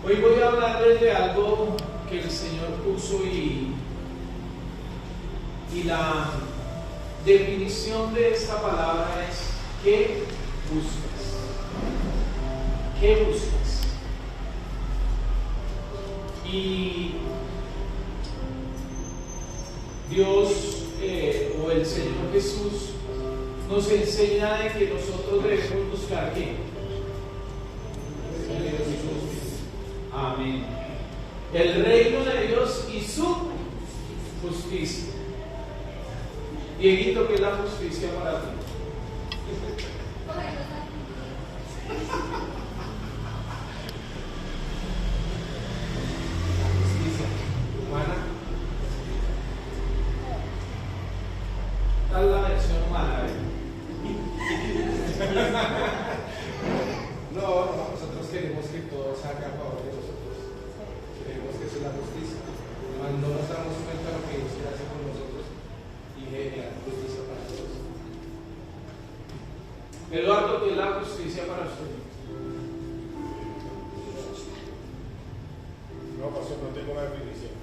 Hoy voy a hablarles de algo que el Señor puso y la definición de esta palabra es ¿qué buscas? ¿Qué buscas? Y Dios o el Señor Jesús nos enseña de que nosotros debemos buscar ¿qué? Amén. El reino de Dios y su justicia. Dieguito, ¿qué es la justicia para ti? La justicia humana. Esta es la versión humana, No, nosotros queremos que todo salga a favor de nosotros. Queremos que eso es la justicia. No nos damos cuenta de lo que Dios quiere hacer con nosotros y generar justicia para todos. Eduardo, ¿qué es la justicia para usted? No, pastor, no tengo una definición.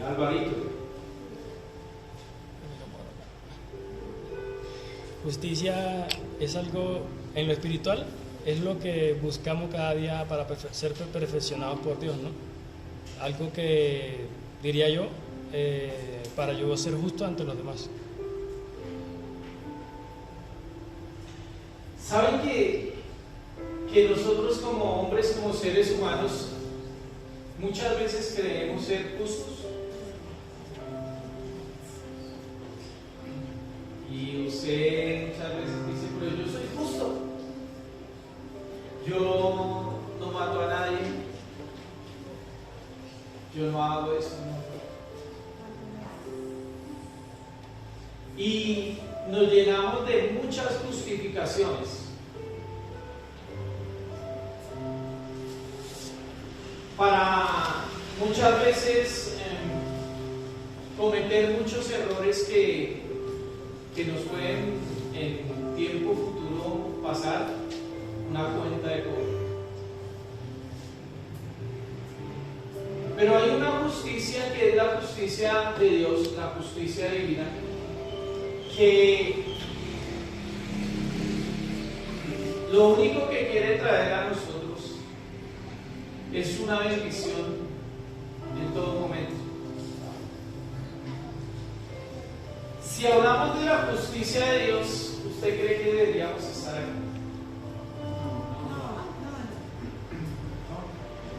Alvarito. Justicia es algo en lo espiritual, es lo que buscamos cada día para ser perfeccionados por Dios, ¿no? Algo que diría yo, para yo ser justo ante los demás. ¿Saben que nosotros como hombres, como seres humanos, muchas veces creemos ser justos? Y usted muchas veces dice, pero yo soy justo. Yo no mato a nadie. Yo no hago eso. Y nos llenamos de muchas justificaciones para muchas veces cometer muchos errores que nos pueden en tiempo futuro pasar una cuenta de cobro. Pero hay una justicia que es la justicia de Dios, la justicia divina, que lo único que quiere traer a nosotros es una bendición en todo momento. Si hablamos de la justicia de Dios, ¿usted cree que deberíamos estar aquí?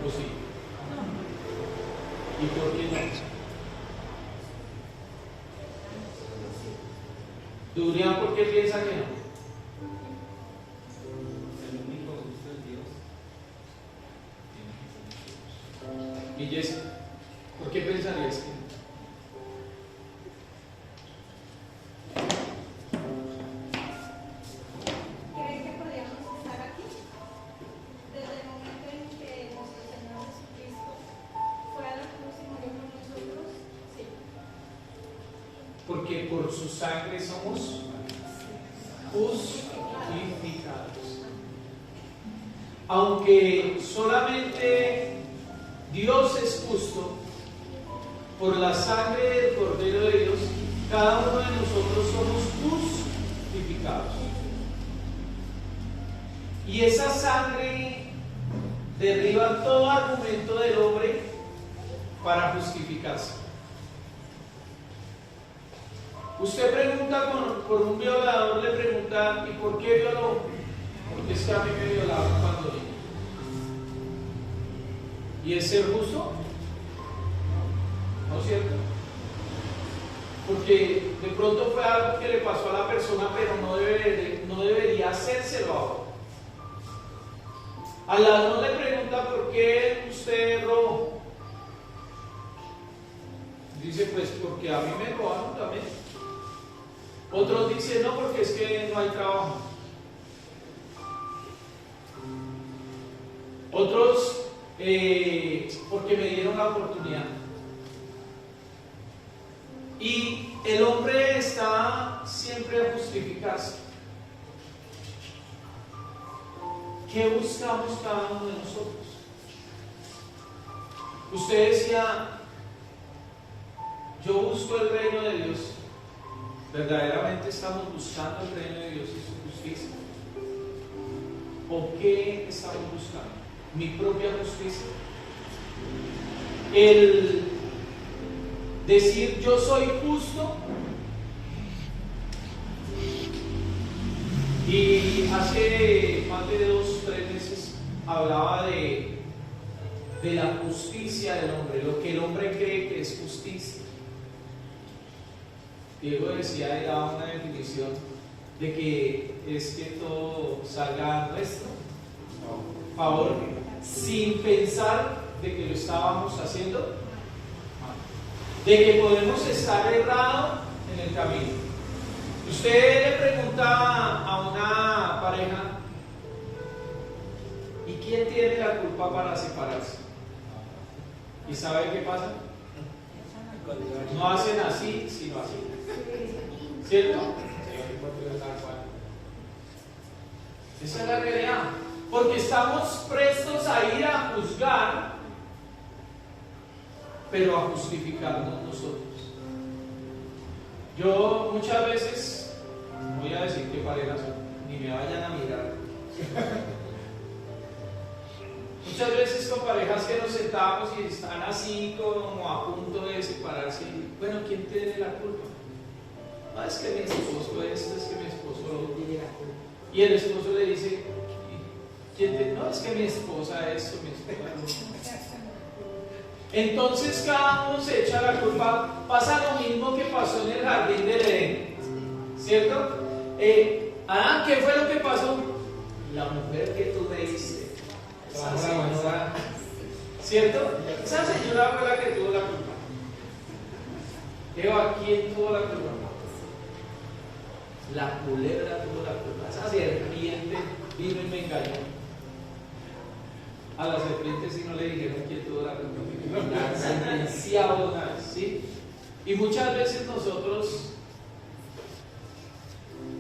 ¿O sí? ¿Y por qué no? ¿Durian por qué piensa que no? El único justo es Dios. ¿Y Jessica? ¿Por qué pensarías que no? Porque por su sangre somos justificados. Aunque solamente Dios es justo, por la sangre del Cordero de Dios, cada uno de nosotros somos justificados. Y esa sangre derriba todo argumento del hombre para justificarse. Usted pregunta por un violador, le pregunta, ¿y por qué violó? Porque es que a mí me violaron cuando niño. ¿Y es ser justo? ¿No es cierto? Porque de pronto fue algo que le pasó a la persona, pero no debería hacérselo ahora. Al ladrón le pregunta, ¿por qué usted robó? Dice, pues porque a mí me robaron también. Otros dicen, no, porque es que no hay trabajo. Otros, porque me dieron la oportunidad. Y el hombre está siempre a justificarse. ¿qué buscamos cada uno de nosotros? Usted decía, yo busco el reino de Dios. ¿Verdaderamente estamos buscando el reino de Dios y su justicia? ¿O qué estamos buscando? ¿Mi propia justicia? El decir yo soy justo. Y hace más de 2 o 3 meses hablaba de la justicia del hombre, lo que el hombre cree que es justicia. Diego decía y daba una definición de que es que todo salga a nuestro favor sin pensar de que lo estábamos haciendo mal, de que podemos estar errados en el camino. Usted le pregunta a una pareja, ¿y quién tiene la culpa para separarse? ¿Y sabe qué pasa? No hacen así, sino así. ¿Cierto? Esa es la realidad. Porque estamos prestos a ir a juzgar, pero a justificarnos nosotros. Yo muchas veces, voy a decir qué parejas son, ni me vayan a mirar. Muchas veces con parejas que nos sentamos y están así como a punto de separarse. Bueno, ¿quién tiene la culpa? No, es que mi esposo esto, es que mi esposo lo otro. Y el esposo le dice, no, es que mi esposa esto, mi esposa lo otro. Entonces cada uno se echa la culpa. Pasa lo mismo que pasó en el jardín del Edén, ¿cierto? Adán, ¿qué fue lo que pasó? La mujer que tú me diste. Esa señora, ¿cierto? Esa señora fue la que tuvo la culpa. Eva, ¿quién tuvo la culpa? La culebra tuvo la culpa. Esa serpiente vino y me engañó. A la serpiente si no le dijeron quién tuvo la culpa. La sentenciaba una vez, ¿sí? Y muchas veces nosotros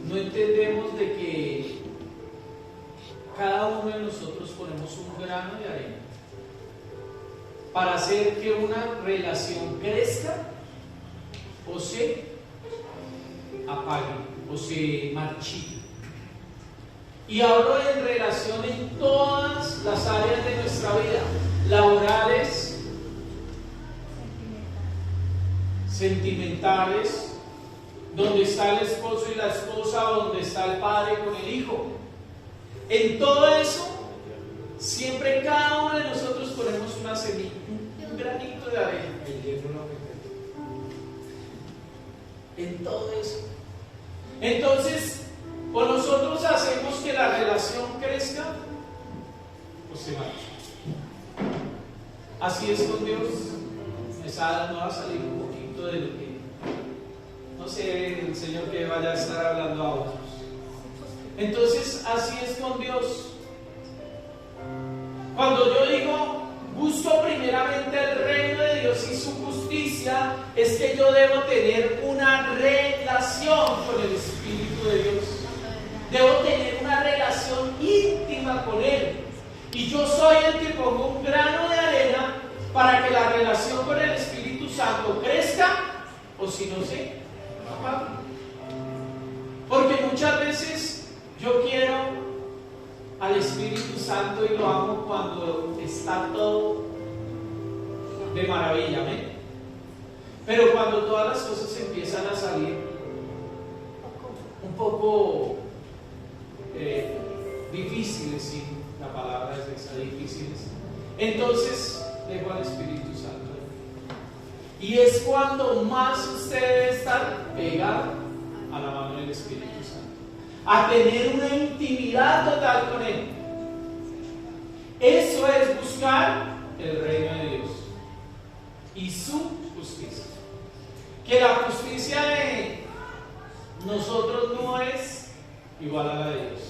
no entendemos de que cada uno de nosotros ponemos un grano de arena para hacer que una relación crezca o se apague o se marchite. Y hablo en relación en todas las áreas de nuestra vida, laborales, sentimentales, donde está el esposo y la esposa, donde está el padre con el hijo. En todo eso, siempre cada uno de nosotros ponemos una semilla, un granito de arena. En todo eso. Entonces, o nosotros hacemos que la relación crezca, o se marcha. Así es con Dios. Esa no va a salir un poquito de lo que, no sé, el Señor que vaya a estar hablando a otros. Entonces, así es con Dios. Cuando yo digo, busco primeramente el reino de Dios y su justicia, es que yo debo tener una relación con el Espíritu de Dios. Debo tener una relación íntima con Él. Y yo soy el que pongo un grano de arena para que la relación con el Espíritu Santo crezca, o si no sé, apague. Porque muchas veces yo quiero al Espíritu Santo y lo amo cuando está todo de maravilla, ¿ven? Pero cuando todas las cosas empiezan a salir un poco difíciles, sí, la palabra es esa, difíciles, entonces dejo al Espíritu Santo. Y es cuando más usted debe estar pegado a la mano del Espíritu Santo, a tener una intimidad total con Él. Eso es buscar el reino de Dios y su justicia. Que la justicia de nosotros no es igual a la de Dios.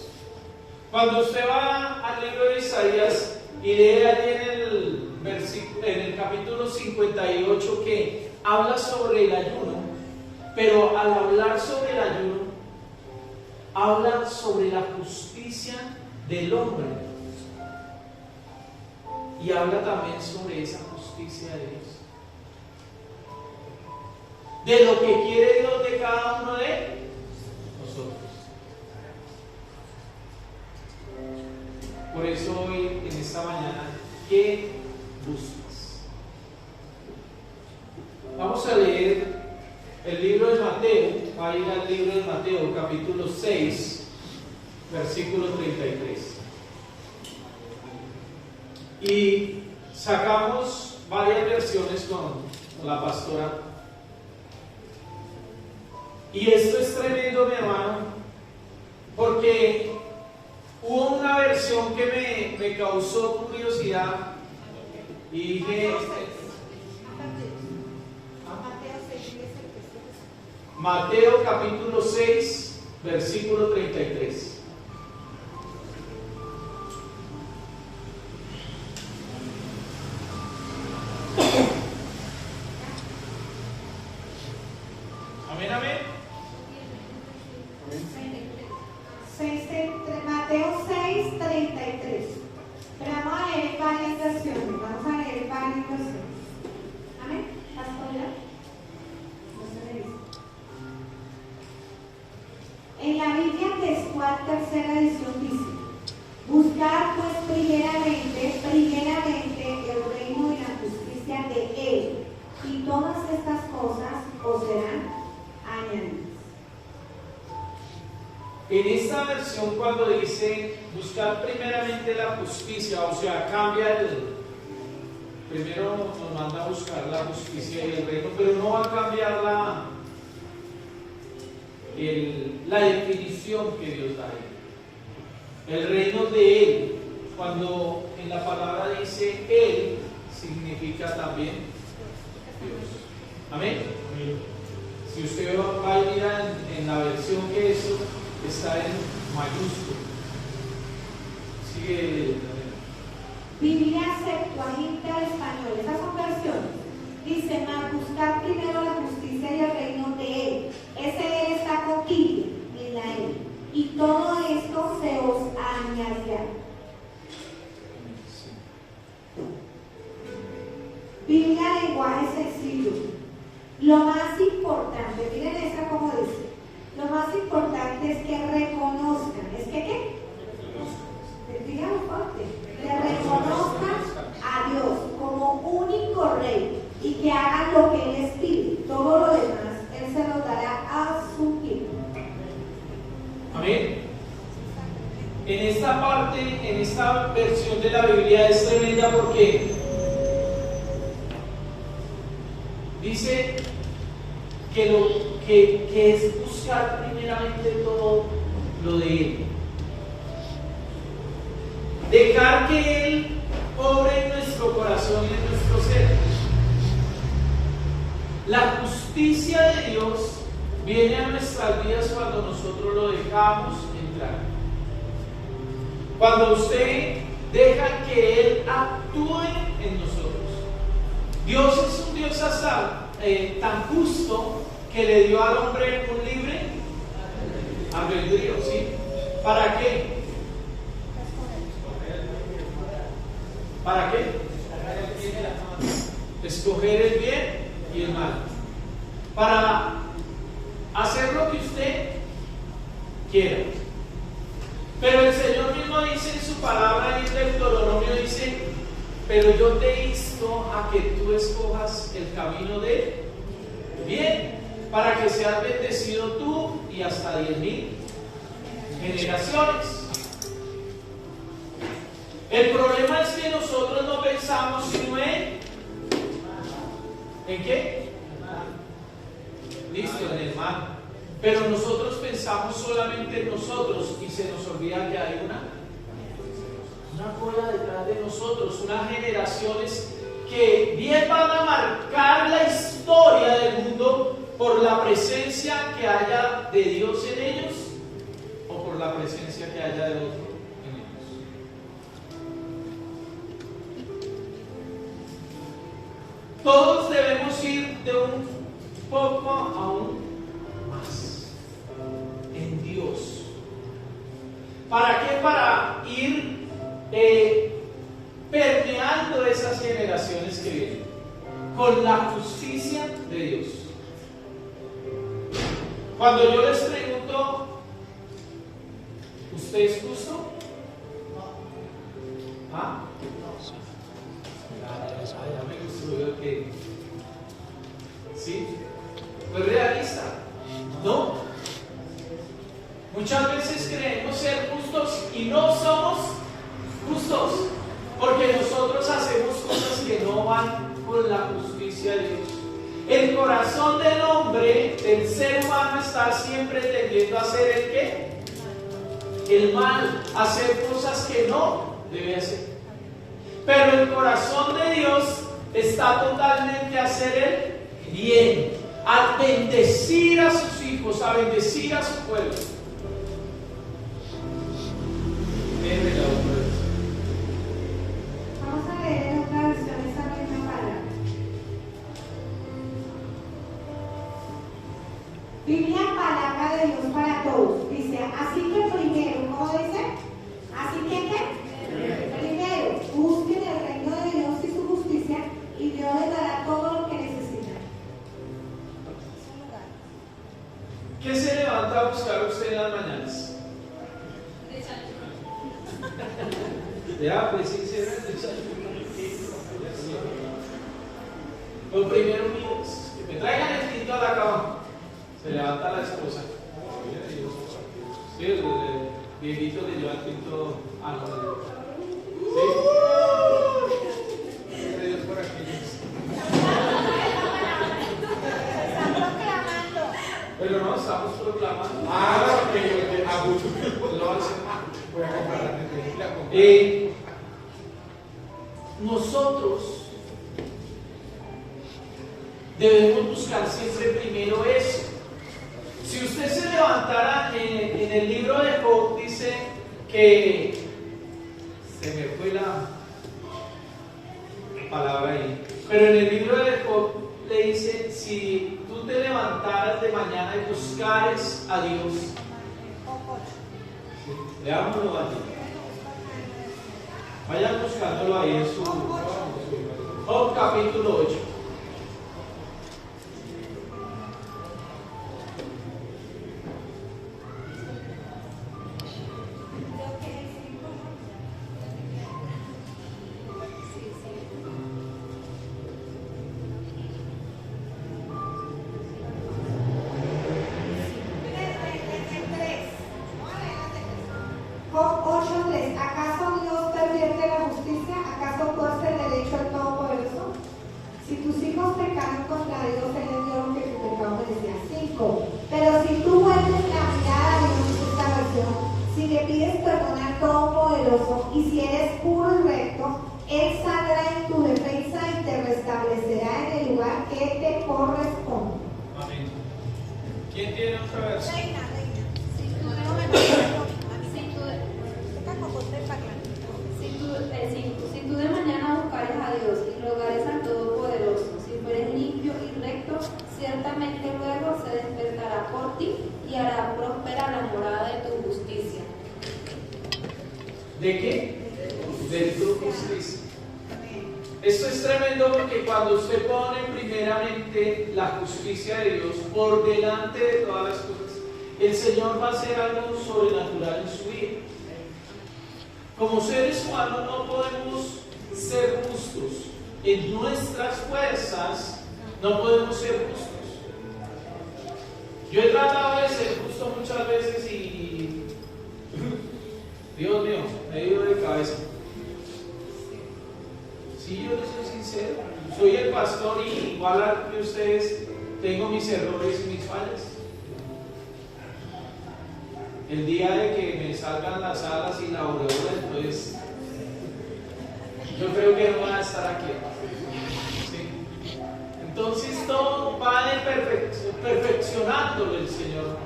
Cuando usted va al libro de Isaías y lee allí en el capítulo 58 que habla sobre el ayuno, pero al hablar sobre el ayuno, habla sobre la justicia del hombre y habla también sobre esa justicia de Dios, de lo que quiere Dios de cada uno de nosotros. Por eso hoy, en esta mañana, ¿qué buscas? Vamos a leer el libro de Mateo. Va a ir al libro de Mateo, capítulo 6, versículo 33. Y sacamos varias versiones con la pastora. Y esto es tremendo, mi hermano, porque hubo una versión que me causó curiosidad y dije, Mateo capítulo 6, versículo 33. Amén, amén. Mateo 6, 33. Pero vamos a leer varias versiones. Amén. Pastora. No se me dice. En la Biblia textual tercera edición dice: buscar pues primeramente el reino y la justicia de Él, y todas estas cosas os serán añadidas. En esta versión, cuando dice buscar primeramente la justicia, o sea, cambia primero nos manda a buscar la justicia y el reino, pero no va a cambiar la definición que Dios da ahí. El reino de Él, cuando en la palabra dice Él, significa también Dios. Amén. Si usted va a ir en la versión que eso está en mayúscula. Sigue. Biblia Septuaginta al español, esas son versiones. Dice: mas buscar primero la justicia y el reino de Él. Ese Él está contigo en la Él. Y todo esto se os añadirá. Biblia lenguaje sencillo. Lo más importante, miren esta como dice. Lo más importante es que reconozcan. ¿Es que qué? Díganlo fuerte. Que reconozcan a Dios como único Rey y que hagan lo que Él les pide. Todo lo demás Él se lo dará a su tiempo. Amén. En esta parte, en esta versión de la Biblia es tremenda porque dice que es buscar primeramente todo lo de Él. Dejar que Él obre en nuestro corazón y en nuestro ser. La justicia de Dios viene a nuestras vidas cuando nosotros lo dejamos entrar. Cuando usted deja que Él actúe en nosotros. Dios es un Dios tan justo que le dio al hombre un libre albedrío, ¿sí? ¿Para qué? ¿Para qué? Escoger el bien y el mal. Para hacer lo que usted quiera. Pero el Señor mismo dice en su palabra, en Deuteronomio, dice: pero yo te insto a que tú escojas el camino de bien, para que seas bendecido tú y hasta 10,000 generaciones. El problema es que nosotros no pensamos sino ¿en qué? Listo, en el mal. Pero nosotros pensamos solamente en nosotros y se nos olvida que hay una cola detrás de nosotros, unas generaciones que bien van a marcar la historia del mundo por la presencia que haya de Dios en ellos o por la presencia que haya de otro en ellos. Todos debemos ir de un poco a un más en Dios. ¿Para qué? Para ir permeando guiando esas generaciones que vienen con la justicia de Dios. Cuando yo les pregunto, ¿usted es justo? ¿Ah? Ya me gustó que sí, ¿fue realista? No. Muchas veces creemos ser justos y no somos justos, porque nosotros hacemos cosas que no van con la justicia de Dios. El corazón del hombre, del ser humano, está siempre tendiendo a hacer el ¿qué? El mal, hacer cosas que no debe hacer. Pero el corazón de Dios está totalmente a hacer el bien, a bendecir a sus hijos, a bendecir a su pueblo. Vamos a leer en otra versión esa misma palabra. Biblia palabra de Dios para todos. Dice, así que primero, ¿cómo dice? Así que ¿qué? Primero, busquen el reino de Dios y su justicia, y Dios les dará todo lo que necesitan. ¿Qué se levanta a buscar usted en las mañanas? Ya, pues sí, se ve el desayuno. Lo primero, amigos, que me traigan el tinto a la cama. Se levanta la esposa. Sí, el viejito le lleva el tinto a la mujer. Sí. Dios por aquí. Están proclamando. Pero no, estamos proclamando. Que yo a gusto. Lo hace. Voy a comprar la nosotros debemos buscar siempre primero eso. Si usted se levantara en el libro de Job, dice que se me fue la palabra ahí, pero en el libro de Job le dice: si tú te levantaras de mañana y buscares a Dios, leámoslo allí. Vayan buscándolo ahí en su Job capítulo 8. Job 8:3. ¿Acaso Dios pervierte la justicia? ¿Acaso tuerce el derecho al Todopoderoso? Si tus hijos pecaron contra Dios, Él les dio lo que tu pecado merecía. 5. Pero si tú vuelves la mirada a Dios, esta versión, si le pides perdón al Todopoderoso y si eres puro y recto, Él saldrá en tu defensa y te restablecerá en el lugar que te corresponde. Amén. ¿Quién tiene otra versión? Si tú de mañana buscares a Dios y rogares al Todopoderoso, si fueres limpio y recto, ciertamente luego se despertará por ti y hará próspera la morada de tu justicia. ¿De qué? De tu justicia. Esto es tremendo porque cuando usted pone primeramente la justicia de Dios por delante de todas las cosas, el Señor va a hacer algo sobrenatural en su vida. Como seres humanos no podemos ser justos. En nuestras fuerzas no podemos ser justos. Yo he tratado de ser justo muchas veces y Dios mío, me he ido de cabeza. Sí, yo les soy sincero. Soy el pastor y igual que ustedes tengo mis errores y mis fallas. El día de que me salgan las alas y la aureola, entonces yo creo que no van a estar aquí. ¿Sí? Entonces todo va perfeccionándolo el Señor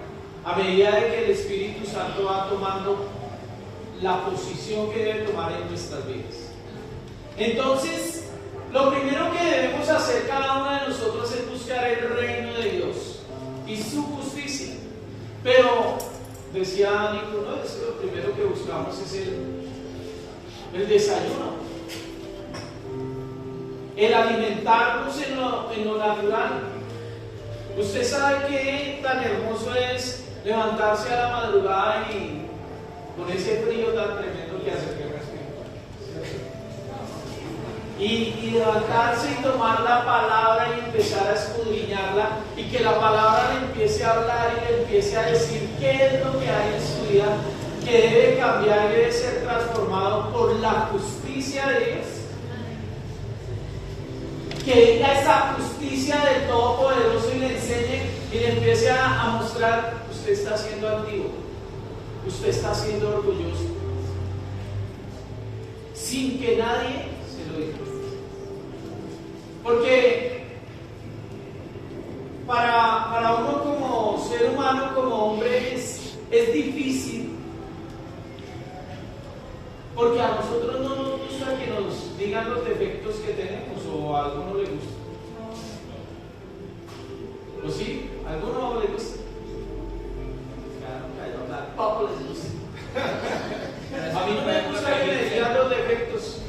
a medida de que el Espíritu Santo va tomando la posición que debe tomar en nuestras vidas. Entonces, lo primero que debemos hacer cada uno de nosotros es buscar el reino de Dios y su justicia. Pero decía Nico, no, es que lo primero que buscamos es el desayuno. el alimentarnos en lo natural. Usted sabe qué tan hermoso es levantarse a la madrugada y con ese frío tan tremendo que hace. Y levantarse y tomar la palabra y empezar a escudriñarla, y que la palabra le empiece a hablar y le empiece a decir qué es lo que hay en su vida, que debe cambiar y debe ser transformado por la justicia de Dios. Que venga esa justicia del Todopoderoso y le enseñe y le empiece a mostrar: usted está siendo altivo, usted está siendo orgulloso, sin que nadie se lo diga. Porque para uno como ser humano, como hombre, es difícil, porque a nosotros no nos gusta que nos digan los defectos que tenemos, o a alguno le gusta. ¿O sí? ¿A alguno le gusta? Claro, a poco les gusta. A mí no me gusta que me digan los defectos.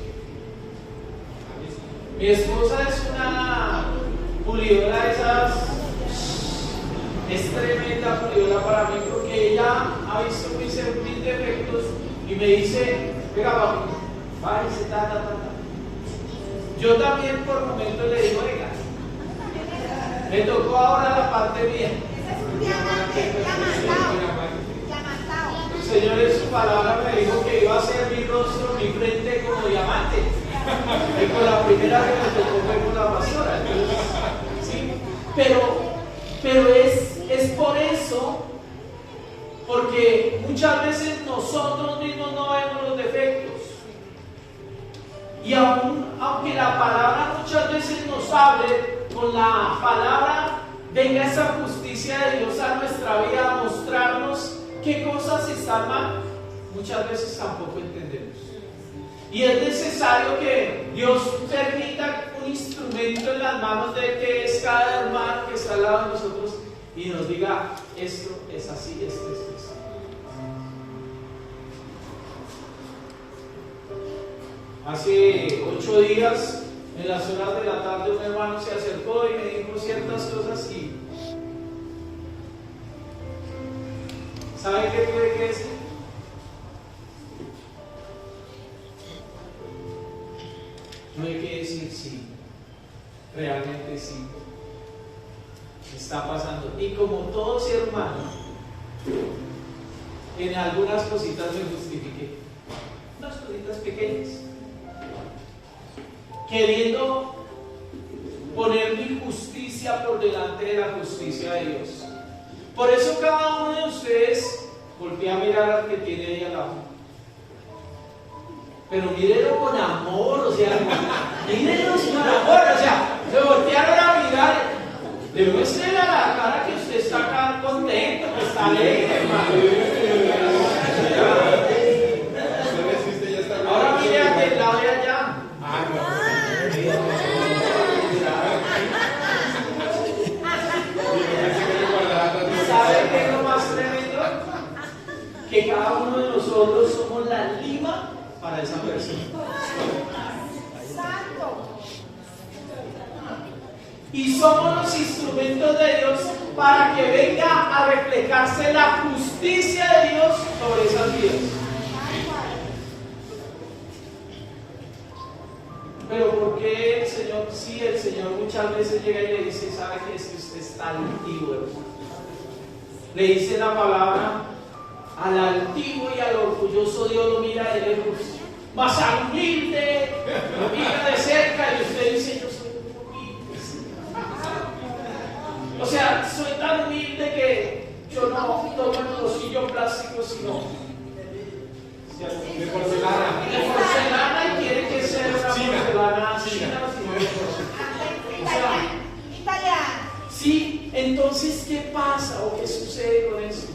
Mi esposa es una pulidora de esas, es tremenda pulidora para mí, porque ella ha visto mis defectos y me dice: venga papi, váyase, ta. Yo también por momentos le digo: venga, me tocó ahora la parte mía. El Señor en su palabra me dijo que iba a hacer mi rostro, mi frente como diamante. Y con la primera que me tocó fue con la pastora. Entonces, ¿sí? Pero es por eso, porque muchas veces nosotros mismos no vemos los defectos. Y aunque la palabra muchas veces nos hable, con la palabra venga esa justicia de Dios a nuestra vida, a mostrarnos qué cosas están mal, muchas veces tampoco entendemos. Y es necesario que Dios permita un instrumento en las manos de que es cada hermano que está al lado de nosotros y nos diga: esto es así, esto es así. Hace 8 días, en las horas de la tarde, un hermano se acercó y me dijo ciertas cosas y ¿sabe qué tuve que decir? Tuve que decir: sí, realmente sí, está pasando. Y como todo ser humano, en algunas cositas me justifiqué, unas cositas pequeñas, queriendo poner mi justicia por delante de la justicia de Dios. Por eso cada uno de ustedes voltea a mirar al que tiene ahí al lado. Pero mírelo con amor, o sea, mírenlo con amor, o sea, se voltearon a mirar. Demuéstrenle a la cara que usted está acá contento, que está alegre, hermano. Ahora mire al lado de allá. ¿Sabe qué es lo más tremendo? Que cada uno de nosotros somos la lima para esa persona. Y somos los instrumentos de Dios para que venga a reflejarse la justicia de Dios sobre esas vidas. Pero ¿por qué el Señor? Sí, el Señor muchas veces llega y le dice: ¿sabe qué? Es que usted está altivo, hermano. Le dice la palabra: al altivo y al orgulloso Dios lo mira de lejos, mas al humilde lo mira de cerca. Y usted dice: yo soy humilde. O sea, soy tan humilde que yo no tomo el pocillo plástico, sino De porcelana. de porcelana, y tiene que ser una porcelana china. O sea, sí, entonces, ¿qué pasa o qué sucede con eso?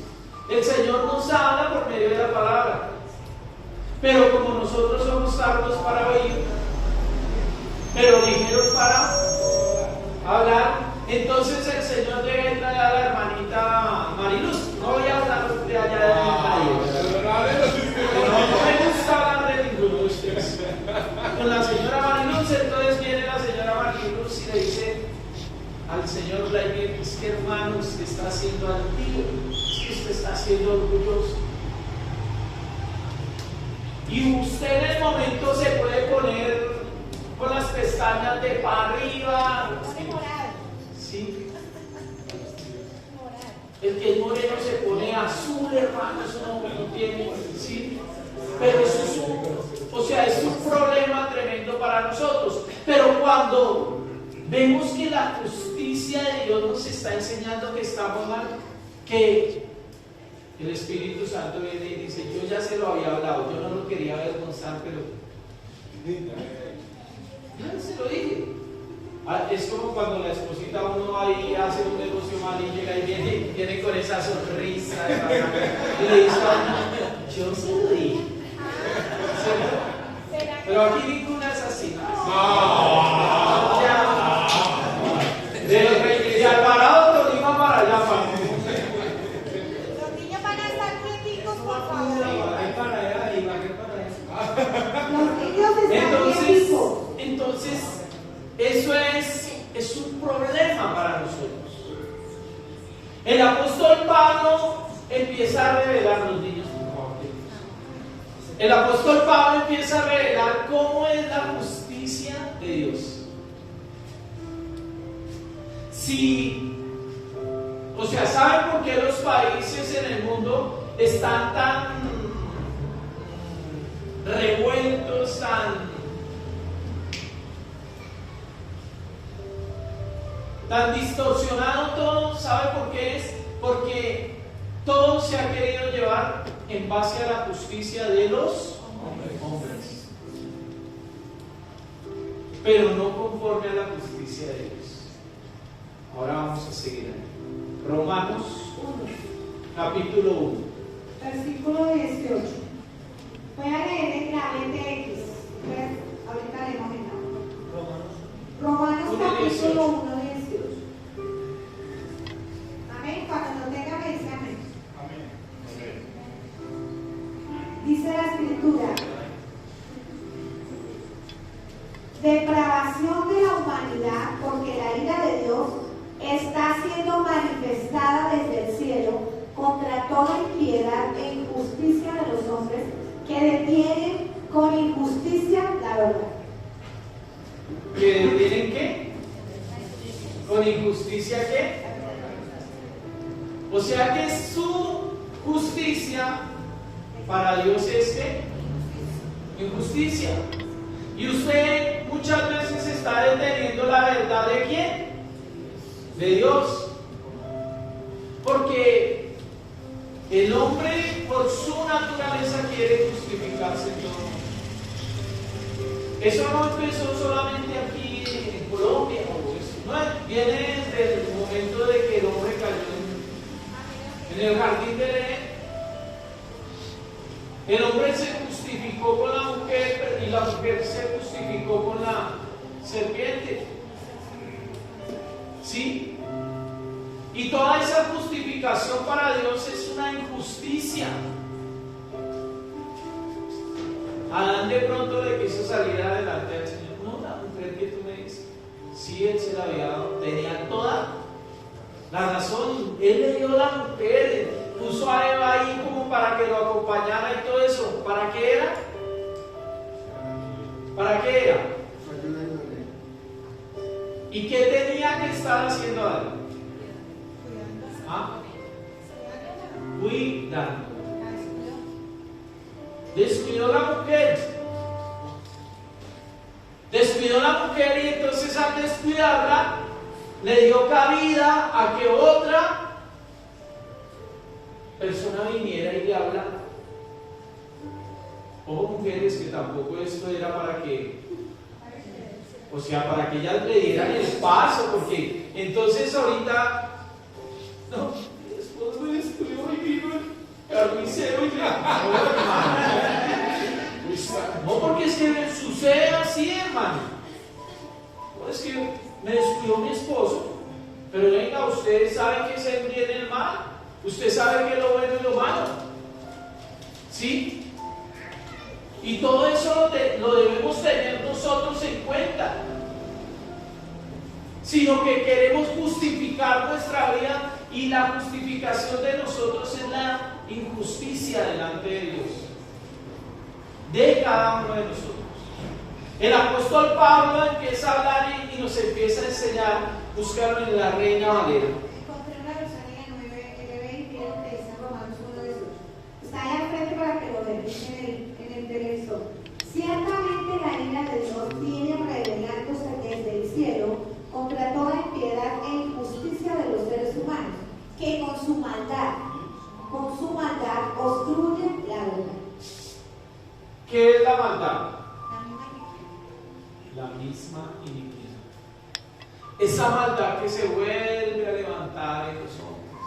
El Señor nos habla por medio de la palabra, pero como nosotros somos tardos para oír, pero ligeros para hablar, entonces el Señor llega y trae a la hermanita Mariluz. No voy a hablar de allá de nadie. No me gusta hablar de ninguno de ustedes. Con la señora Mariluz, entonces viene la señora siendo altivo, es que usted está siendo orgulloso. Y usted en el momento se puede poner con las pestañas de para arriba. Sí. El que es moreno se pone azul, hermano, eso no tiene, ¿sí? Pero eso es un problema tremendo para nosotros. Pero cuando vemos que la justicia de Dios nos está enseñando que estamos mal, que el Espíritu Santo viene y dice, yo ya se lo había hablado, yo no lo quería avergonzar, pero ya se lo dije. Es como cuando la esposita uno ahí hace un negocio mal y llega y viene con esa sonrisa y le dice, yo se lo dije. ¿Cierto? Pero aquí ninguna es así. De Alvarado te digo para allá, para. Los niños van a estar quieticos, por favor. Los niños están quieticos. Entonces, eso es un problema para nosotros. El apóstol Pablo empieza a revelar los niños. El apóstol Pablo empieza a revelar cómo es la justicia de Dios. ¿Saben por qué los países en el mundo están tan revueltos, tan distorsionado todo? ¿Sabe por qué es? Porque todo se ha querido llevar en base a la justicia de los hombres, pero no conforme a la justicia de Dios. Ahora vamos a seguir ahí. Romanos 1, capítulo 1, versículo 18. Voy a leer en clave X. Pues, ahorita leemos en la Romanos capítulo 1, 18. Amén. Cuando no tenga, me dice amén. Dice la escritura: depravación de la humanidad, porque la ira de Dios está siendo manifestada desde el cielo contra toda impiedad e injusticia de los hombres que detienen con injusticia la verdad. ¿Que detienen qué? ¿Con injusticia qué? O sea que su justicia para Dios es ¿qué? Injusticia. Y usted muchas veces está deteniendo la verdad ¿de quién? De Dios. Porque el hombre por su naturaleza quiere justificarse en todo. Eso no empezó solamente aquí en Colombia, no, viene desde el momento de que el hombre cayó en el jardín de Edén. El hombre se justificó con la mujer y la mujer se justificó con la serpiente. ¿Sí? Y toda esa justificación para Dios es una injusticia. Adán de pronto le quiso salir adelante al Señor. No, la mujer que tú me dices, sí, él se la había dado, tenía toda la razón. Él le dio la mujer, puso a Eva ahí como para que lo acompañara y todo eso. ¿Para qué era? ¿Para qué era? ¿Y qué tenía que estar haciendo Adán? ¿Ah? Cuidando. Descuidó la mujer. Descuidó la mujer y entonces al descuidarla le dio cabida a que otra persona viniera y le hablara. Ojo, mujeres, que tampoco esto era para que, o sea, para que ellas le dieran el paso, porque entonces ahorita, no, mi esposo me descuidó y vino el carnicero y no, porque es que sucede así, hermano. No, es que me descuidó mi esposo, pero venga, usted sabe que es el bien y el mal, usted sabe que es lo bueno y lo malo, ¿sí? Y todo eso lo debemos tener nosotros en cuenta. Sino que queremos justificar nuestra vida y la justificación de nosotros es la injusticia delante de Dios, de cada uno de nosotros. El apóstol Pablo empieza a hablar y nos empieza a enseñar, búscalo en la Reina Valera. Encontré una versión en el NBI que dice Romanos 1:18. Está ahí al frente para que lo vean, en el televisor. Ciertamente la ira de Dios viene revelándose desde el cielo contra toda impiedad e injusticia de los seres humanos, que con su maldad obstruyen la verdad. ¿Qué es la maldad? La misma La misma iniquidad. Esa maldad que se vuelve a levantar en los hombres.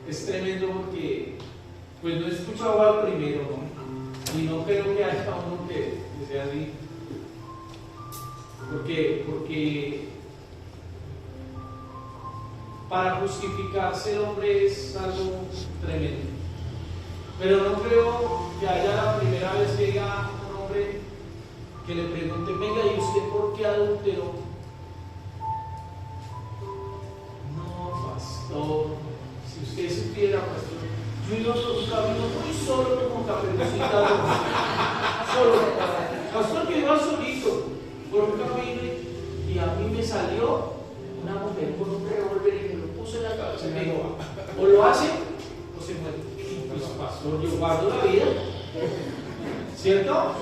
Es tremendo porque, pues no he escuchado al primero, ¿no? Y no creo que haya uno que sea así. Porque para justificarse el hombre es algo tremendo. Pero no creo que haya la primera vez que diga un hombre que le pregunte, venga, ¿y usted por qué adulteró? No, pastor, si usted supiera, pastor, yo iba por un camino muy solo como Caperucita, solo, pastor, que iba solito por un camino y a mí me salió una mujer con un revólver y me lo puso en la cabeza y me dijo, o lo hace o se muere. Pues, pastor, yo guardo la vida, ¿cierto?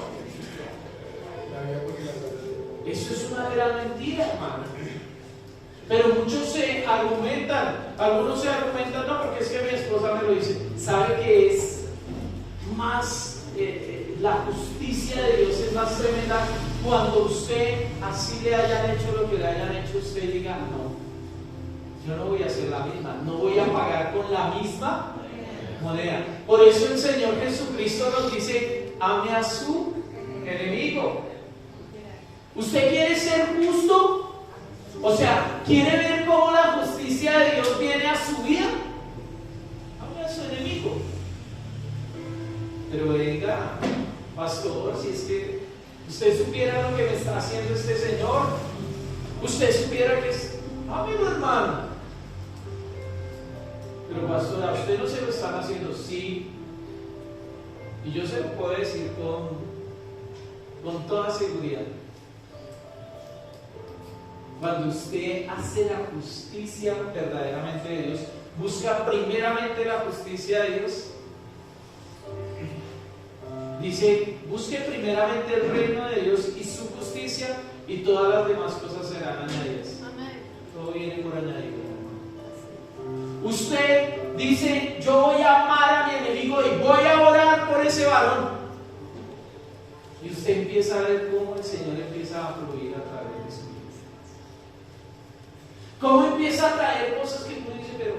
Eso es una gran mentira, hermano. Pero muchos se argumentan, algunos se argumentan, no, porque es que mi esposa me lo dice, sabe que es más, la justicia de Dios es más tremenda cuando usted así le hayan hecho lo que le hayan hecho, usted diga, no, yo no voy a hacer la misma, no voy a pagar con la misma moneda. Por eso el Señor Jesucristo nos dice, ame a su enemigo. ¿Usted quiere ser justo? O sea, ¿quiere ver cómo la justicia de Dios viene a su vida? Ame a su enemigo. Pero venga, pastor, si es que usted supiera lo que me está haciendo este Señor, usted supiera que es amigo hermano. Pero pastor, a usted no se lo están haciendo, sí. Y yo se lo puedo decir con toda seguridad. Cuando usted hace la justicia verdaderamente de Dios, busca primeramente la justicia de Dios. Dice, busque primeramente el reino de Dios y su justicia, y todas las demás cosas serán añadidas. Amén. Todo viene por añadidura. Usted dice, yo voy a amar a mi enemigo y voy a orar por ese varón. Y usted empieza a ver cómo el Señor empieza a fluir a través de su vida. Cómo empieza a traer cosas que uno dice, pero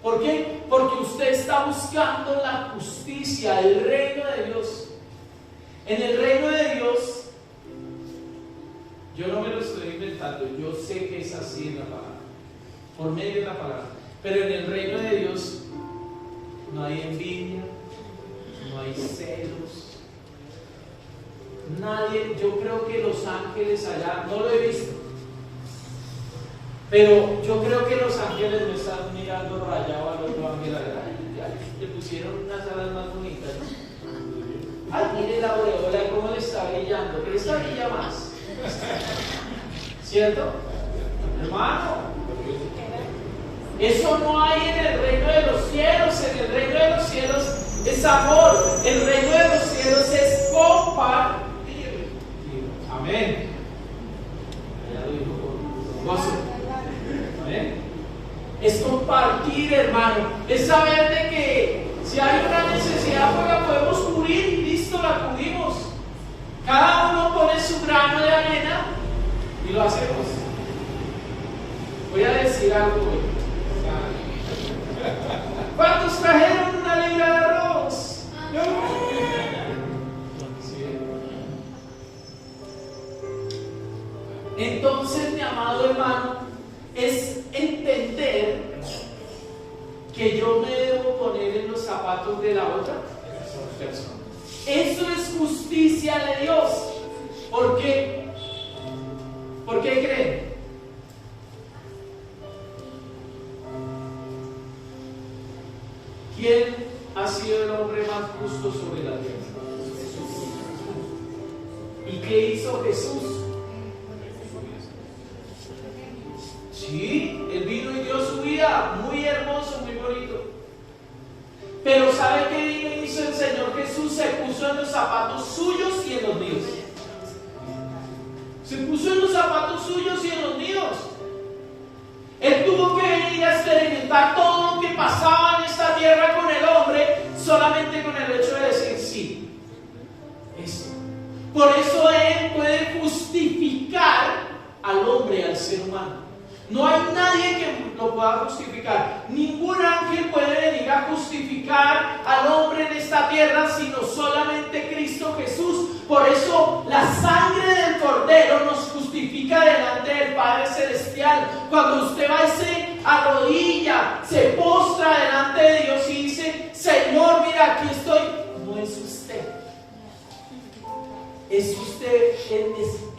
¿por qué? Porque usted está buscando la justicia, el reino de Dios. En el reino de Dios, yo no me lo estoy inventando, yo sé que es así en la palabra, por medio de la palabra. Pero en el reino de Dios no hay envidia, no hay celos. Nadie, yo creo que los ángeles allá, no lo he visto, pero yo creo que los ángeles no están mirando rayado al otro ángel allá. Ay, le pusieron unas alas más bonitas, ¿no? Ay, mire la aureola cómo le está brillando, que esta brilla más, ¿cierto? Hermano, eso no hay en el reino de los cielos. En el reino de los cielos es amor, el reino de los cielos es compartir. Amén. Ya lo dijo con gozo. Amén. Es compartir, hermano, es saber de que si hay una necesidad, pues la podemos cubrir y listo, la cubrimos. Cada uno pone su grano de arena y lo hacemos. Voy a decir algo hoy. ¿Cuántos trajeron una libra de arroz? Entonces, mi amado hermano, es entender que yo me debo poner en los zapatos de la otra persona. Eso es justicia de Dios. ¿Por qué? ¿Por qué creen? ¿quién ha sido el hombre más justo sobre la tierra? ¿Y qué hizo Jesús? Sí, Él vino y dio su vida, muy hermoso, muy bonito. Pero ¿sabe qué vino y hizo el Señor Jesús? Se puso en los zapatos suyos y en los míos. Se puso en los zapatos suyos y en los míos. Él tuvo que venir a experimentar todo lo que pasaba en esta tierra con el hombre, solamente con el hecho de decir sí. Eso. Por eso Él puede justificar al hombre, al ser humano. No hay nadie que lo pueda justificar. Ningún ángel puede venir a justificar al hombre en esta tierra, sino solamente Cristo Jesús. Por eso la sangre del Cordero nos justifica delante del Padre Celestial. Cuando usted va y se arrodilla, se postra delante de Dios y dice: Señor, mira, aquí estoy. No es usted. Es usted,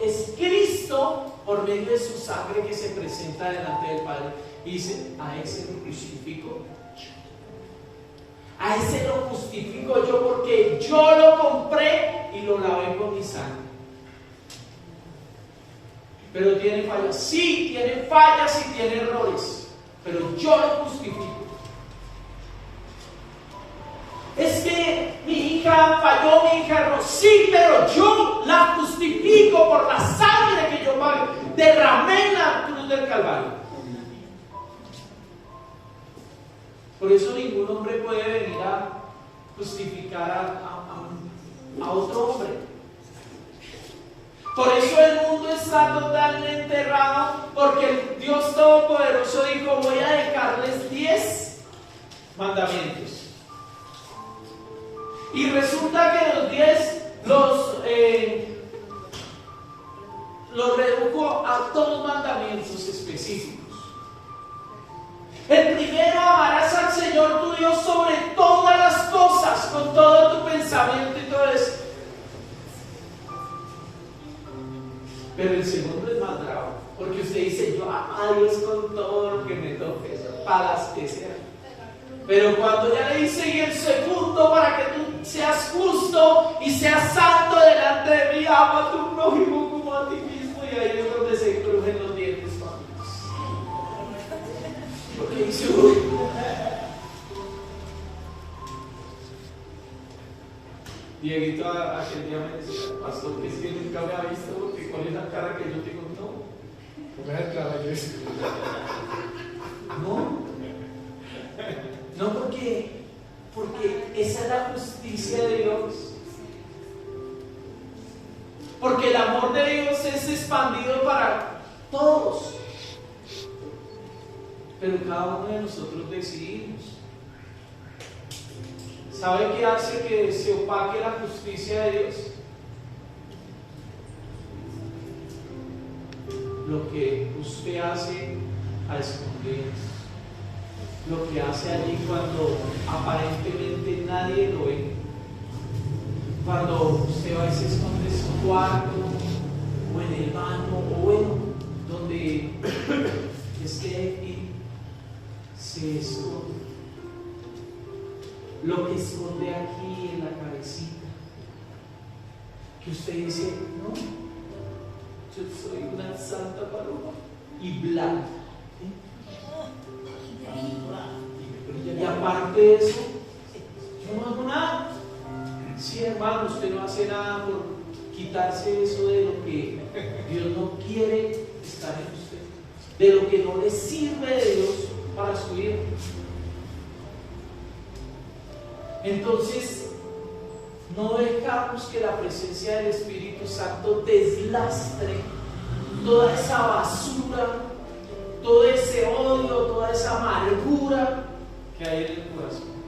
es Cristo por medio de su sangre que se presenta delante del Padre y dice: a ese lo justifico yo. A ese lo justifico yo porque yo lo compré y lo lavé con mi sangre. Pero tiene fallas. Sí, tiene fallas y tiene errores, pero yo lo justifico. Es que mi hija falló, mi hija erró. Sí, pero yo la justifico por la sangre que yo pagué, derramé en la cruz del Calvario. Por eso ningún hombre puede venir a justificar a otro hombre. Por eso el mundo está totalmente errado, porque el Dios Todopoderoso dijo: voy a dejarles 10 mandamientos. Y resulta que los 10 los redujo a 2 mandamientos específicos. El primero: amarás al Señor tu Dios sobre todas las cosas, con todo tu pensamiento y todo eso. Pero el segundo es más bravo, porque usted dice: yo amo a Dios con todo lo que me toque, para las que sean. Pero cuando ya le dice: y el segundo, para que tú seas justo y seas santo delante de mí, ama a tu prójimo como a ti mismo. Y ahí es donde se crujen los dientes, familias. Porque dice: uy. Dieguito aquel día me decía: pastor, que es que nunca me ha visto, porque con esa cara que yo tengo, no. Me da clara que es. No, porque esa es la justicia de Dios. Porque el amor de Dios es expandido para todos. Pero cada uno de nosotros decidimos. ¿Sabe qué hace que se opaque la justicia de Dios? Lo que usted hace a escondidas. Lo que hace allí cuando aparentemente nadie lo ve. Cuando usted va y se esconde en su cuarto, o en el baño, o bueno, donde esté y se esconde. Lo que esconde aquí en la cabecita, que usted dice: no, yo soy una santa paloma y blanca. Y aparte de eso, yo no hago nada. Sí, hermano, usted no hace nada por quitarse eso de lo que Dios no quiere estar en usted, de lo que no le sirve de Dios para su vida. Entonces, no dejamos que la presencia del Espíritu Santo deslastre toda esa basura, todo ese odio, toda esa amargura que hay en el corazón.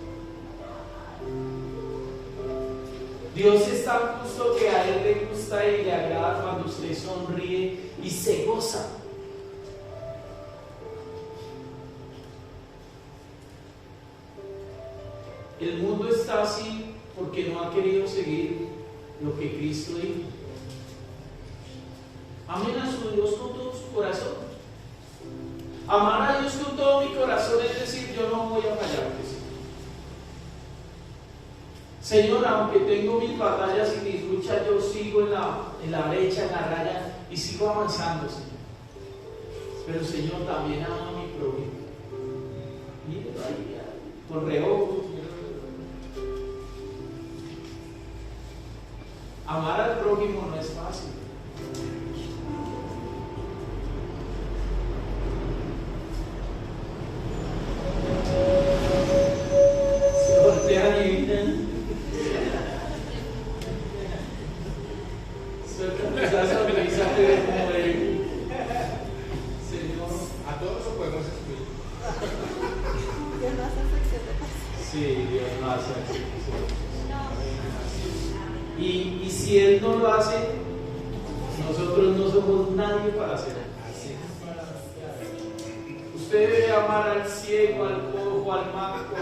Dios es tan justo que a Él le gusta y le agrada cuando usted sonríe y se goza. El mundo está así porque no ha querido seguir lo que Cristo dijo. Amen a su Dios con todo su corazón. Amar a Dios con todo mi corazón es decir: yo no voy a fallar. Señor, aunque tengo mis batallas y mis luchas, yo sigo en la brecha, en la raya y sigo avanzando, Señor. Pero, Señor, también amo a mi prójimo. Mire, ahí, por reojo. Amar al prójimo no es fácil. Se voltea y suelta esa sonrisa que ve como él. Señor, A todos lo podemos excluir. Dios no hace sección de paz. sí, Dios no hace así. Y si Él no lo hace, nosotros no somos nadie para hacerlo. Usted debe amar al ciego, al cojo, al manco,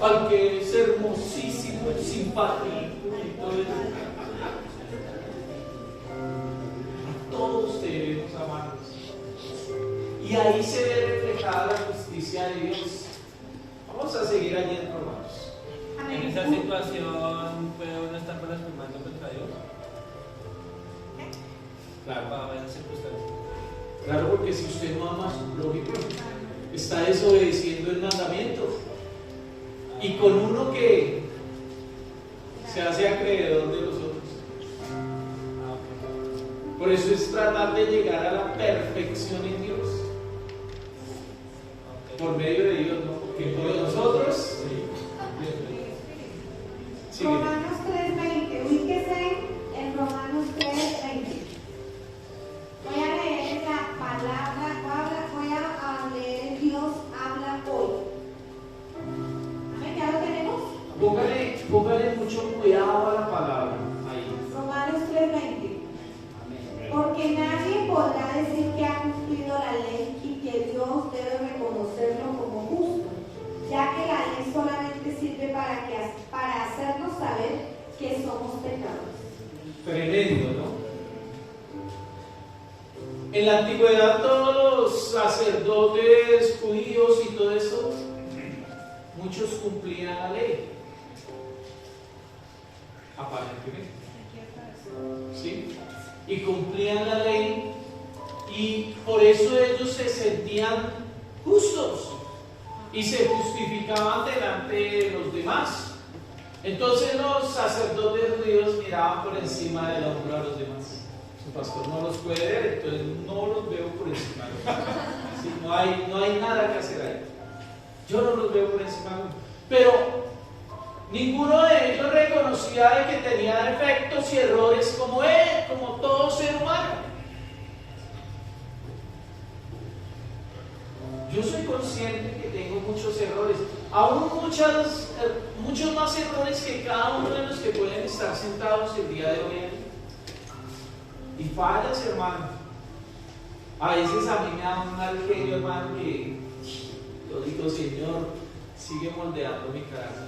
al que es hermosísimo, simpático y todo eso. A todos debemos amarlos. Y ahí se ve reflejada la justicia de Dios. Vamos a seguir allí en Romanos. En esa situación puede uno estar blasfemando contra Dios. Claro. Bajo esas circunstancias. Claro, porque si usted no ama a su prójimo, está desobedeciendo el mandamiento. Y con uno que se hace acreedor de los otros. Por eso es tratar de llegar a la perfección en Dios. Por medio de Dios, ¿no? Porque por nosotros. Sí. Romanos 3:20, ubíquese en Romanos 3:20. Voy a leer la palabra, voy a leer Dios habla hoy. ¿Amén? ¿Ya lo tenemos? Póngale mucho cuidado a la palabra ahí. Romanos 3:20. Porque nadie podrá decir que ha cumplido la ley y que Dios debe reconocerlo como justo, ya que la ley solamente sirve para hacernos saber que somos pecadores. Tremendo, ¿no? En la antigüedad todos los sacerdotes judíos y todo eso, muchos cumplían la ley. Aparentemente. ¿Sí? Y cumplían la ley y por eso ellos se sentían justos y se justificaban delante de los demás. Entonces los sacerdotes judíos miraban por encima del hombro a los demás. Su pastor no los puede ver, entonces no los veo por encima. ¿Sí? No hay nada que hacer ahí. Yo no los veo por encima. Pero ninguno de ellos reconocía de que tenía defectos y errores como él, como todo ser humano. Yo soy consciente que tengo muchos errores, aún muchos más errores que cada uno de los que pueden estar sentados el día de hoy aquí. Y fallas, hermano. A veces a mí me da un mal genio, hermano, que yo digo, Señor, sigue moldeando mi carácter.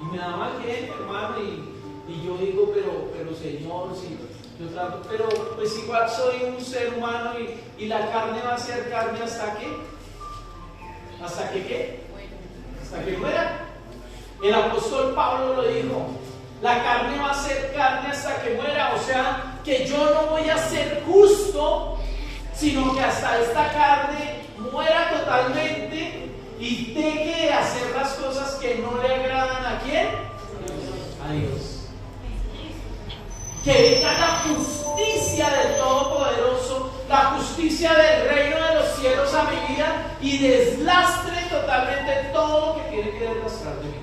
Y me da mal genio, hermano, y yo digo, pero Señor, si yo trato, pero pues igual soy un ser humano y la carne va a ser carne hasta que, ¿hasta que qué? Hasta que muera. El apóstol Pablo lo dijo, la carne va a ser carne hasta que muera, o sea, que yo no voy a ser justo, sino que hasta esta carne muera totalmente y deje de hacer las cosas que no le agradan ¿a quién? A Dios. Que venga la justicia del Todopoderoso, la justicia del reino de los cielos a mi vida y deslastre totalmente todo lo que tiene que deslastrar de mí.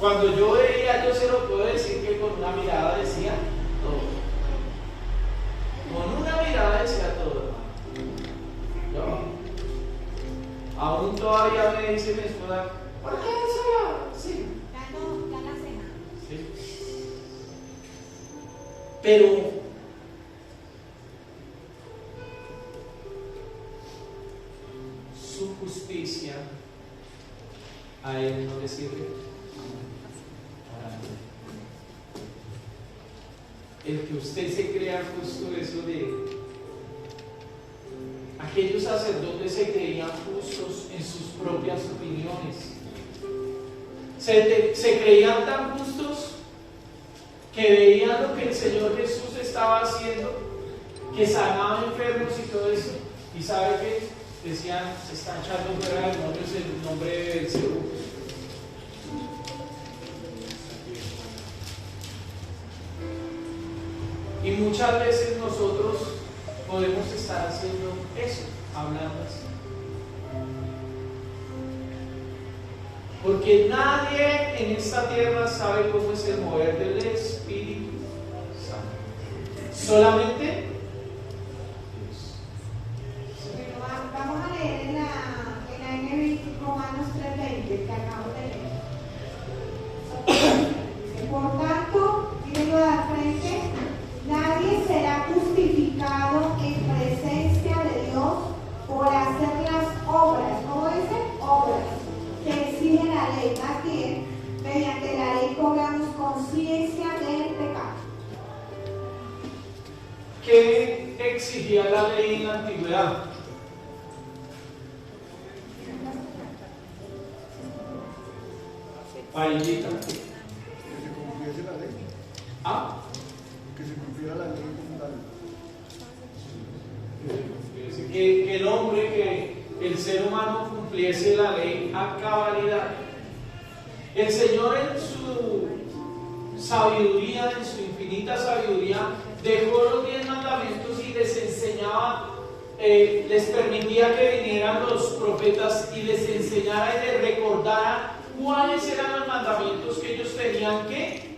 Cuando yo veía, yo se lo puedo decir que con una mirada decía todo. Con una mirada decía todo, hermano. Yo, aún todavía me dice mi esposa, ¿por qué eso? Sí. Ya la cena. Sí. Pero su justicia a él no le sirve. El que usted se crea justo, eso de ¿a aquellos sacerdotes se creían justos en sus propias opiniones. Se creían tan justos que veían lo que el Señor Jesús estaba haciendo, que sanaba enfermos y todo eso. ¿Y sabe qué? Decían, se está echando fuera demonios en el nombre de Beelzebú. Y muchas veces nosotros podemos estar haciendo eso, hablando así. Porque nadie en esta tierra sabe cómo es el mover del Espíritu Santo. Solamente Dios. Pero vamos a leer en la NBI Romanos 3:20 que acabamos de leer. Por tanto, mírenlo de frente, nadie será justificado en presencia de Dios por hacer las obras. ¿Cómo dice? Obras que exige la ley. Más bien, mediante la ley cobramos conciencia del pecado. ¿Qué exigía la ley en la antigüedad? Pailita. Que se cumpliese la ley. ¿Ah? Que se cumpliera la ley como tal. Que el hombre, que el ser humano cumpliese la ley a cabalidad. El Señor en su sabiduría, en su infinita sabiduría, dejó los 10 mandamientos y les enseñaba, les permitía que vinieran los profetas y les enseñara y les recordara cuáles eran los mandamientos que ellos tenían que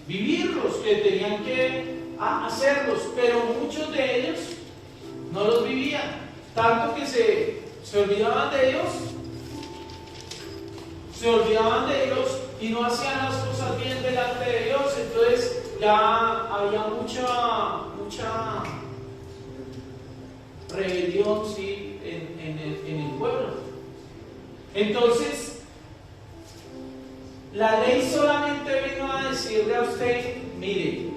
vivirlos, que tenían que hacerlos, pero muchos de ellos no los vivían, tanto que se olvidaban de Dios, y no hacían las cosas bien delante de Dios. Entonces ya había mucha rebelión, sí, en el pueblo. Entonces la ley solamente vino a decirle a usted, mire,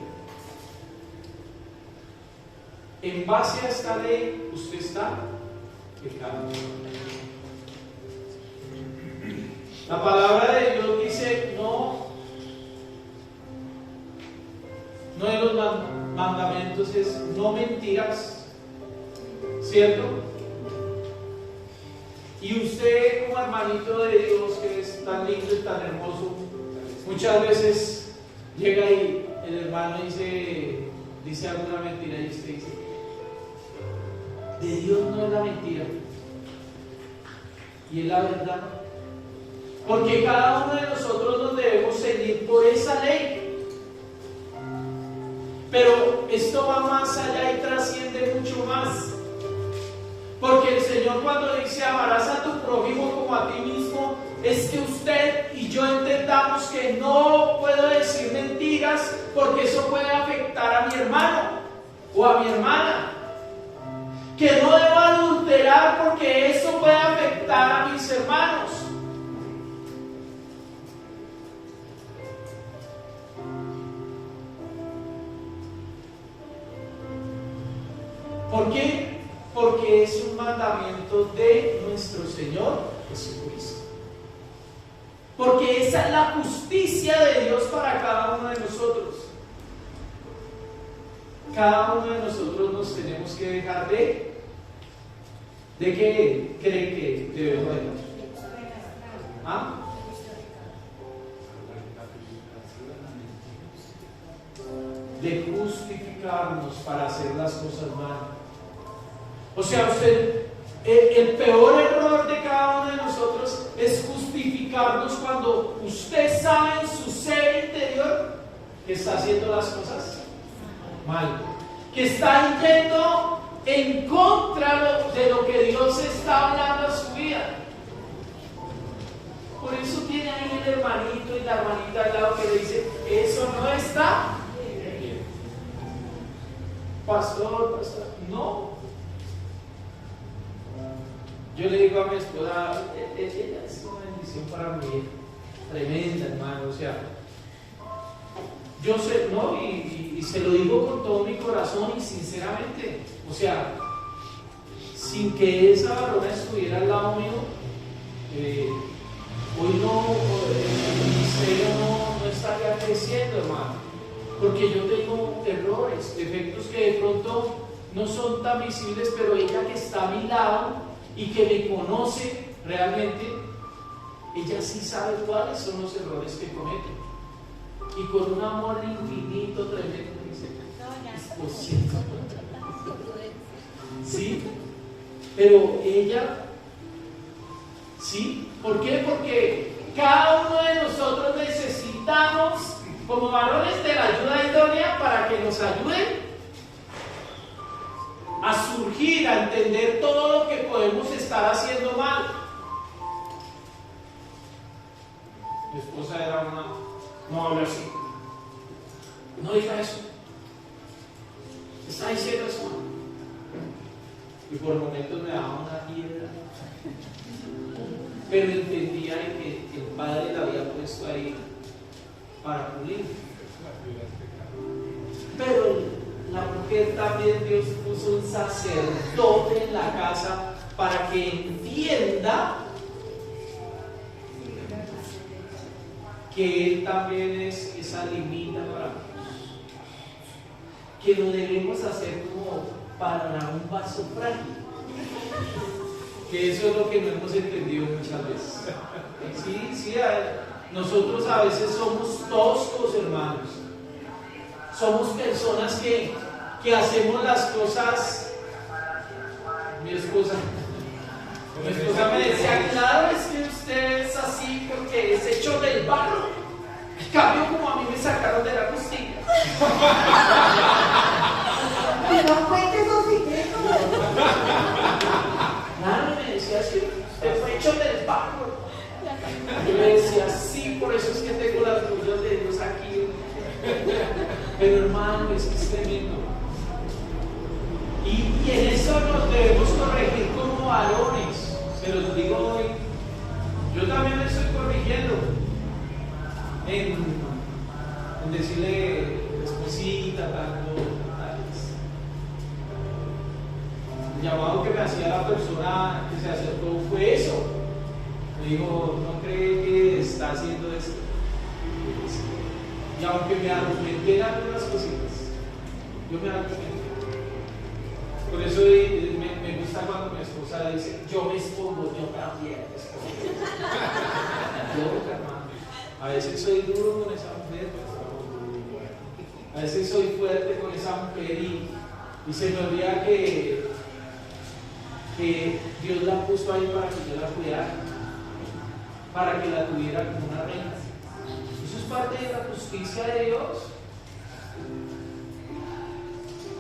en base a esta ley usted está pecando. La palabra de Dios dice no de los mandamientos es no mentirás, ¿cierto? Y usted como hermanito de Dios, que es tan lindo y tan hermoso, muchas veces llega y el hermano dice alguna mentira y usted dice, de Dios no es la mentira y es la verdad. Porque cada uno de nosotros nos debemos seguir por esa ley. Pero esto va más allá y trasciende mucho más. Porque el Señor, cuando dice amarás a tu prójimo como a ti mismo, es que usted y yo entendamos que no puedo decir mentiras, porque eso puede afectar a mi hermano o a mi hermana. Que no debo adulterar, porque eso puede afectar a mis hermanos. ¿Por qué? Porque es un mandamiento de nuestro Señor Jesucristo. Porque esa es la justicia de Dios para cada uno de nosotros. Cada uno de nosotros nos tenemos que dejar ¿de qué cree que debemos dejar? ¿Ah? De justificarnos para hacer las cosas mal. O sea, el peor error de cada uno de nosotros es justificarnos cuando usted sabe en su ser interior que está haciendo las cosas mal, que está yendo en contra de lo que Dios está hablando a su vida. Por eso tiene ahí el hermanito y la hermanita al lado que le dice, eso no está bien. Pastor, no. Yo le digo a mi esposa, ella es una bendición para mí, tremenda, hermano. O sea, yo sé, ¿no? Y se lo digo con todo mi corazón y sinceramente. O sea, sin que esa varona estuviera al lado mío, hoy el ministerio no estaría creciendo, hermano, porque yo tengo errores, defectos que de pronto no son tan visibles, pero ella que está a mi lado y que me conoce realmente, ella sí sabe cuáles son los errores que comete, y con un amor infinito, tremendo, dice, es posible. ¿Sí? Pero ella, ¿sí? ¿Por qué? Porque cada uno de nosotros necesitamos, como varones, de la ayuda idónea para que nos ayuden a surgir, a entender todo lo que podemos estar haciendo mal. Mi esposa era una... No habla así. No diga eso. Está diciendo eso. Y por momentos me daba una piedra. Pero entendía que el Padre la había puesto ahí para pulir. Pero la mujer también, Dios puso un sacerdote en la casa para que entienda que Él también es esa limita para nosotros, que lo debemos hacer como para un vaso frágil, que eso es lo que no hemos entendido muchas veces. Sí, nosotros a veces somos toscos, hermanos, somos personas que hacemos las cosas. Mi esposa me decía, claro, es que usted es así porque es hecho del barro. En cambio, como a mí me sacaron de la costilla. Y no cuentes esos secretos. Claro, me decía así, usted fue hecho del barro. Yo le decía, sí, por eso es que tengo las huellas de Dios aquí. Pero hermano, es que es tremendo. Y en eso nos debemos corregir como varones. Se los digo hoy. Yo también me estoy corrigiendo en decirle esposita, tanto, tales. El llamado que me hacía la persona que se acercó fue eso. Me dijo, ¿no cree que está haciendo esto? Y aunque me argumenté en algunas cositas, yo me argumenté. Por eso me gusta cuando mi esposa dice, yo me expongo, yo también me expongo. Yo, hermano, a veces soy duro con esa mujer, a veces soy fuerte con esa mujer y se me olvida que Dios la puso ahí para que yo la cuidara, para que la tuviera como una reina. Eso es parte de la justicia de Dios.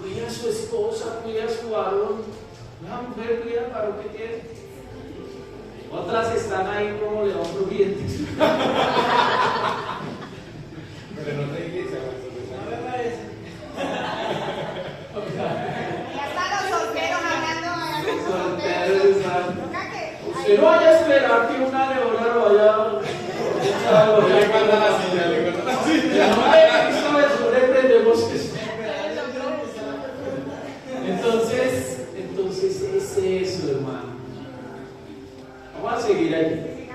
Cuida a su esposa, cuida a su varón. Una mujer cuida al varón que tiene. Otras están ahí como león rugientes. Pero no te iglesia, No me parece. Ya están los solteros hablando. Solteros están. Usted no vaya a esperar que una leona lo vaya le cuenta la silla, le cuenta la silla. ya no he visto eso, le prendemos eso. Entonces es eso, hermano. Vamos a seguir ahí.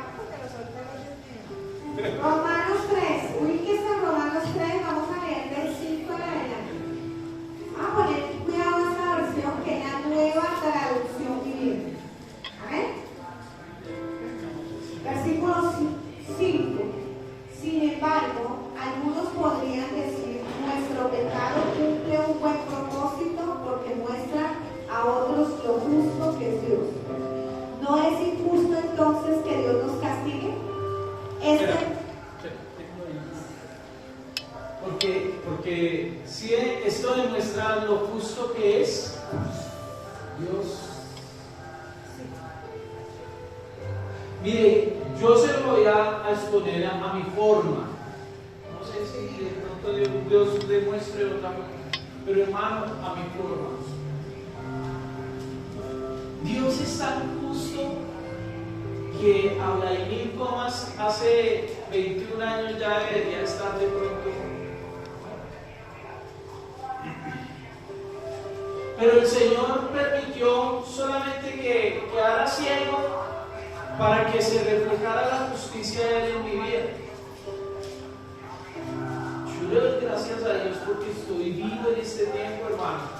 Romanos 3, ubíquese en Romanos 3, vamos a leer del 5 en adelante. Vamos a poner cuidado a esta versión que es la nueva traducción viviente. Amén. Versículo 5. Sin embargo, algunos podrían decir, nuestro pecado cumple un buen propósito porque muestra a otros lo justo que es Dios. ¿No es injusto entonces que Dios nos castigue? Porque si esto demuestra lo justo que es Dios. Mire, yo se lo voy a exponer a mi forma. No sé si de pronto Dios demuestre otra cosa, pero hermano, a mi forma. Dios es tan justo que a Vladimir Comas hace 21 años ya debería estar de pronto. Pero el Señor permitió solamente ciego para que se reflejara la justicia de Él en mi vida. Yo le doy gracias a Dios porque estoy vivo en este tiempo, hermano.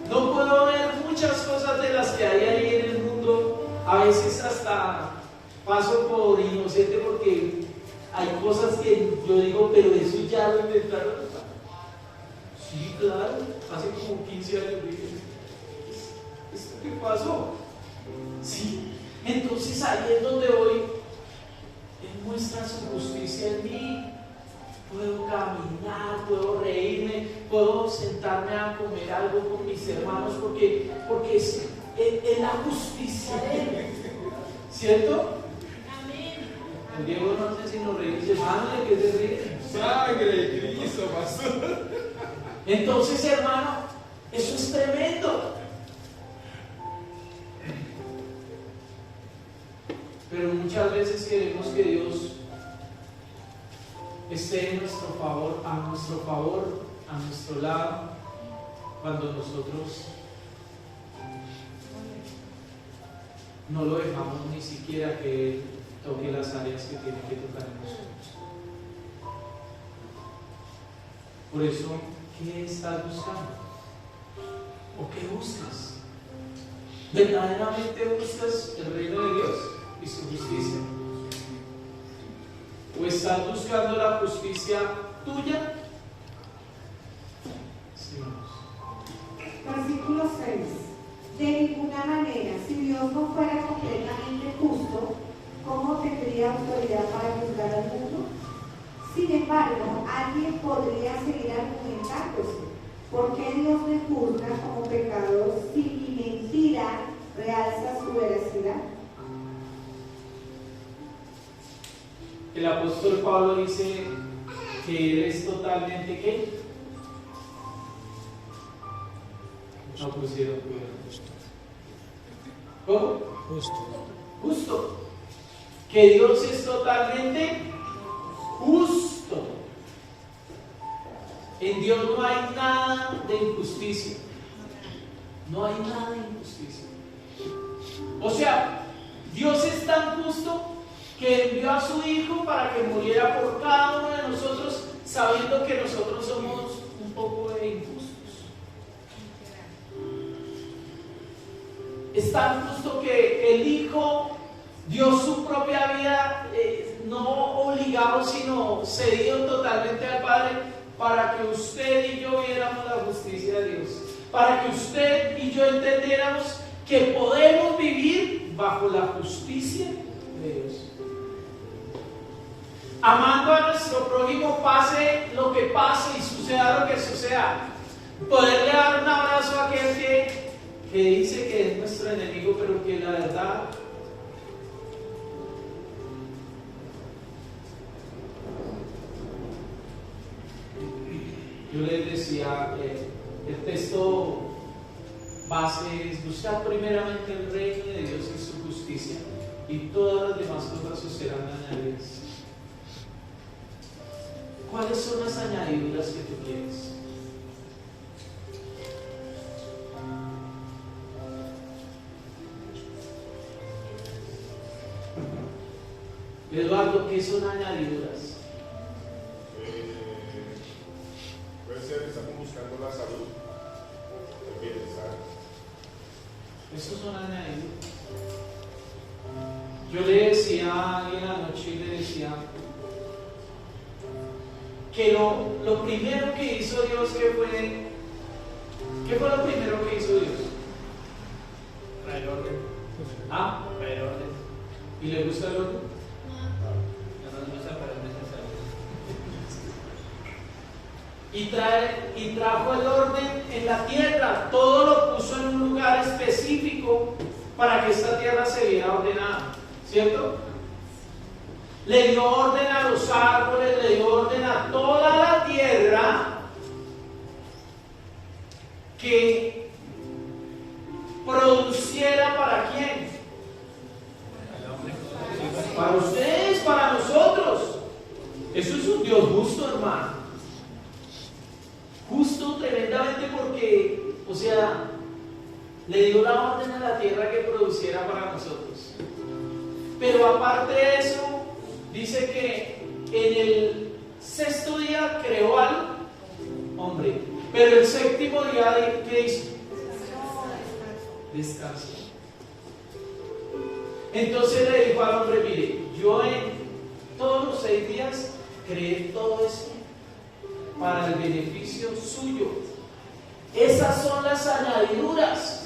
No puedo ver muchas cosas de las que hay ahí en el mundo. A veces hasta paso por inocente porque hay cosas que yo digo, pero eso ya lo inventaron. Sí, claro, hace como 15 años dije, ¿esto qué pasó? Sí, entonces ahí es donde hoy Él muestra su justicia en mí. Puedo caminar, puedo reírme, puedo sentarme a comer algo con mis hermanos porque es la justicia de Él, ¿cierto? Amén. Diego no sé si nos reímos, hermano, ¿de qué se ríe? Sangre de Cristo, pastor. Entonces, hermano, eso es tremendo. Pero muchas veces queremos que Dios esté en nuestro favor, a nuestro lado, cuando nosotros no lo dejamos ni siquiera que Él toque las áreas que tiene que tocar en nosotros. Por eso, ¿qué estás buscando? ¿O qué buscas? ¿Verdaderamente buscas el reino de Dios y su justicia? ¿O estás buscando la justicia tuya? Sigamos. Versículo 6. De ninguna manera, si Dios no fuera completamente justo, ¿cómo tendría autoridad para juzgar al mundo? Sin embargo, alguien podría seguir argumentándose. ¿Por qué Dios me juzga como pecador si mi mentira realza su veracidad? El apóstol Pablo dice que Él es totalmente ¿qué? No pusieron justo. ¿Cómo? Justo. Que Dios es totalmente justo. En Dios no hay nada de injusticia. No hay nada de injusticia. O sea, Dios es tan justo que envió a su Hijo para que muriera por cada uno de nosotros, sabiendo que nosotros somos un poco injustos. Es tan justo que el Hijo dio su propia vida, no obligado, sino cedido totalmente al Padre, para que usted y yo viéramos la justicia de Dios, para que usted y yo entendiéramos que podemos vivir bajo la justicia de Dios. Amando a nuestro prójimo, pase lo que pase y suceda lo que suceda. Poderle dar un abrazo a aquel que dice que es nuestro enemigo, pero que la verdad yo les decía, el texto base es buscar primeramente el reino de Dios y su justicia, y todas las demás cosas os serán añadidas. ¿Cuáles son las añadiduras que tú quieres? Eduardo, ¿qué son añadiduras? Puede ser que estamos buscando la salud, el bienestar. Esos son añadiduras. Yo le decía a alguien anoche, le decía que lo primero que hizo Dios, ¿qué fue lo primero que hizo Dios? Traer orden. ¿Ah? Traer orden. ¿Y le gusta el orden? No nos gusta, pero es necesario. Y trajo el orden en la tierra, todo lo puso en un lugar específico para que esta tierra se viera ordenada, ¿cierto? Le dio orden a los árboles, le dio orden a toda la tierra, que produciera ¿para quién? Para ustedes, para nosotros. Eso es un Dios justo, hermano. Justo tremendamente, porque, o sea, le dio la orden a la tierra que produciera para nosotros. Pero aparte de eso, dice que en el sexto día creó al hombre, pero el séptimo día, ¿qué hizo? Descansó. Entonces le dijo al hombre, mire, yo en todos los 6 días creé todo esto para el beneficio suyo. Esas son las añadiduras.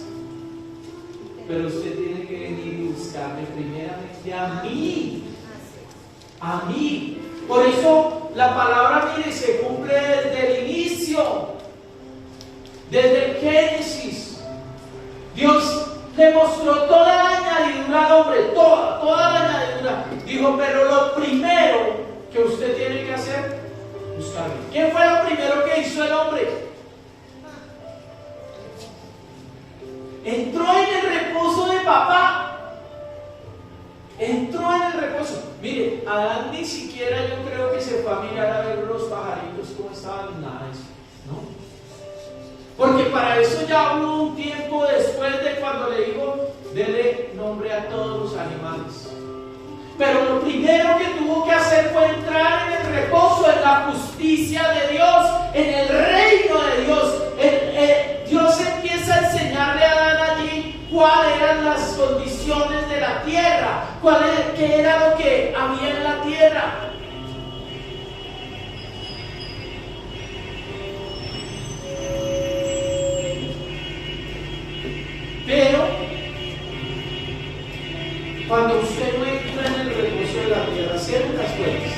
Pero usted tiene que venir y buscarme primeramente a mí. A mí. Por eso la palabra, mire, se cumple desde el inicio. Desde el Génesis. Dios le mostró toda la añadidura al hombre. Toda la añadidura. Dijo, pero lo primero que usted tiene que hacer, buscarme. ¿Quién fue lo primero que hizo el hombre? Entró en el reposo de papá. Entró en el reposo. Mire, Adán ni siquiera yo creo que se fue a mirar a ver los pajaritos cómo estaban, nada de eso, ¿no? Porque para eso ya hubo un tiempo después de cuando le dijo, dele nombre a todos los animales. Pero lo primero que tuvo que hacer fue entrar en el reposo, en la justicia de Dios, en el reino de Dios. Dios empieza a enseñarle a Adán allí cuáles eran las condiciones de la tierra, qué era lo que había en la tierra. Pero cuando usted no entra en el reposo de la tierra, cierre las puertas.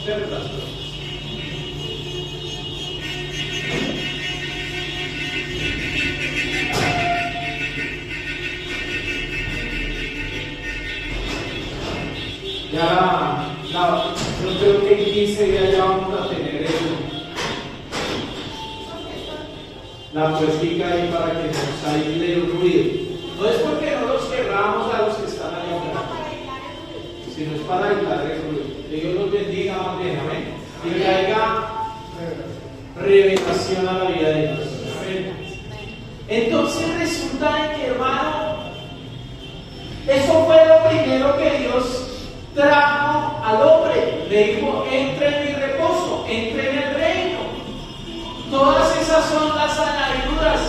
Cierre las puertas. Yo creo que en 15 días ya vamos a tener la puertica ahí para que nos aísle el ruido. No es porque no los querramos a los que están ahí afuera, sino es para aislar el ruido. Que Dios los bendiga más bien, amén. Y que haya revelación a la vida de Dios. Amén. Entonces resulta que, hermano, eso fue lo primero que Dios trajo al hombre. Le dijo, entre en mi reposo, entre en el reino. Todas esas son las añadiduras.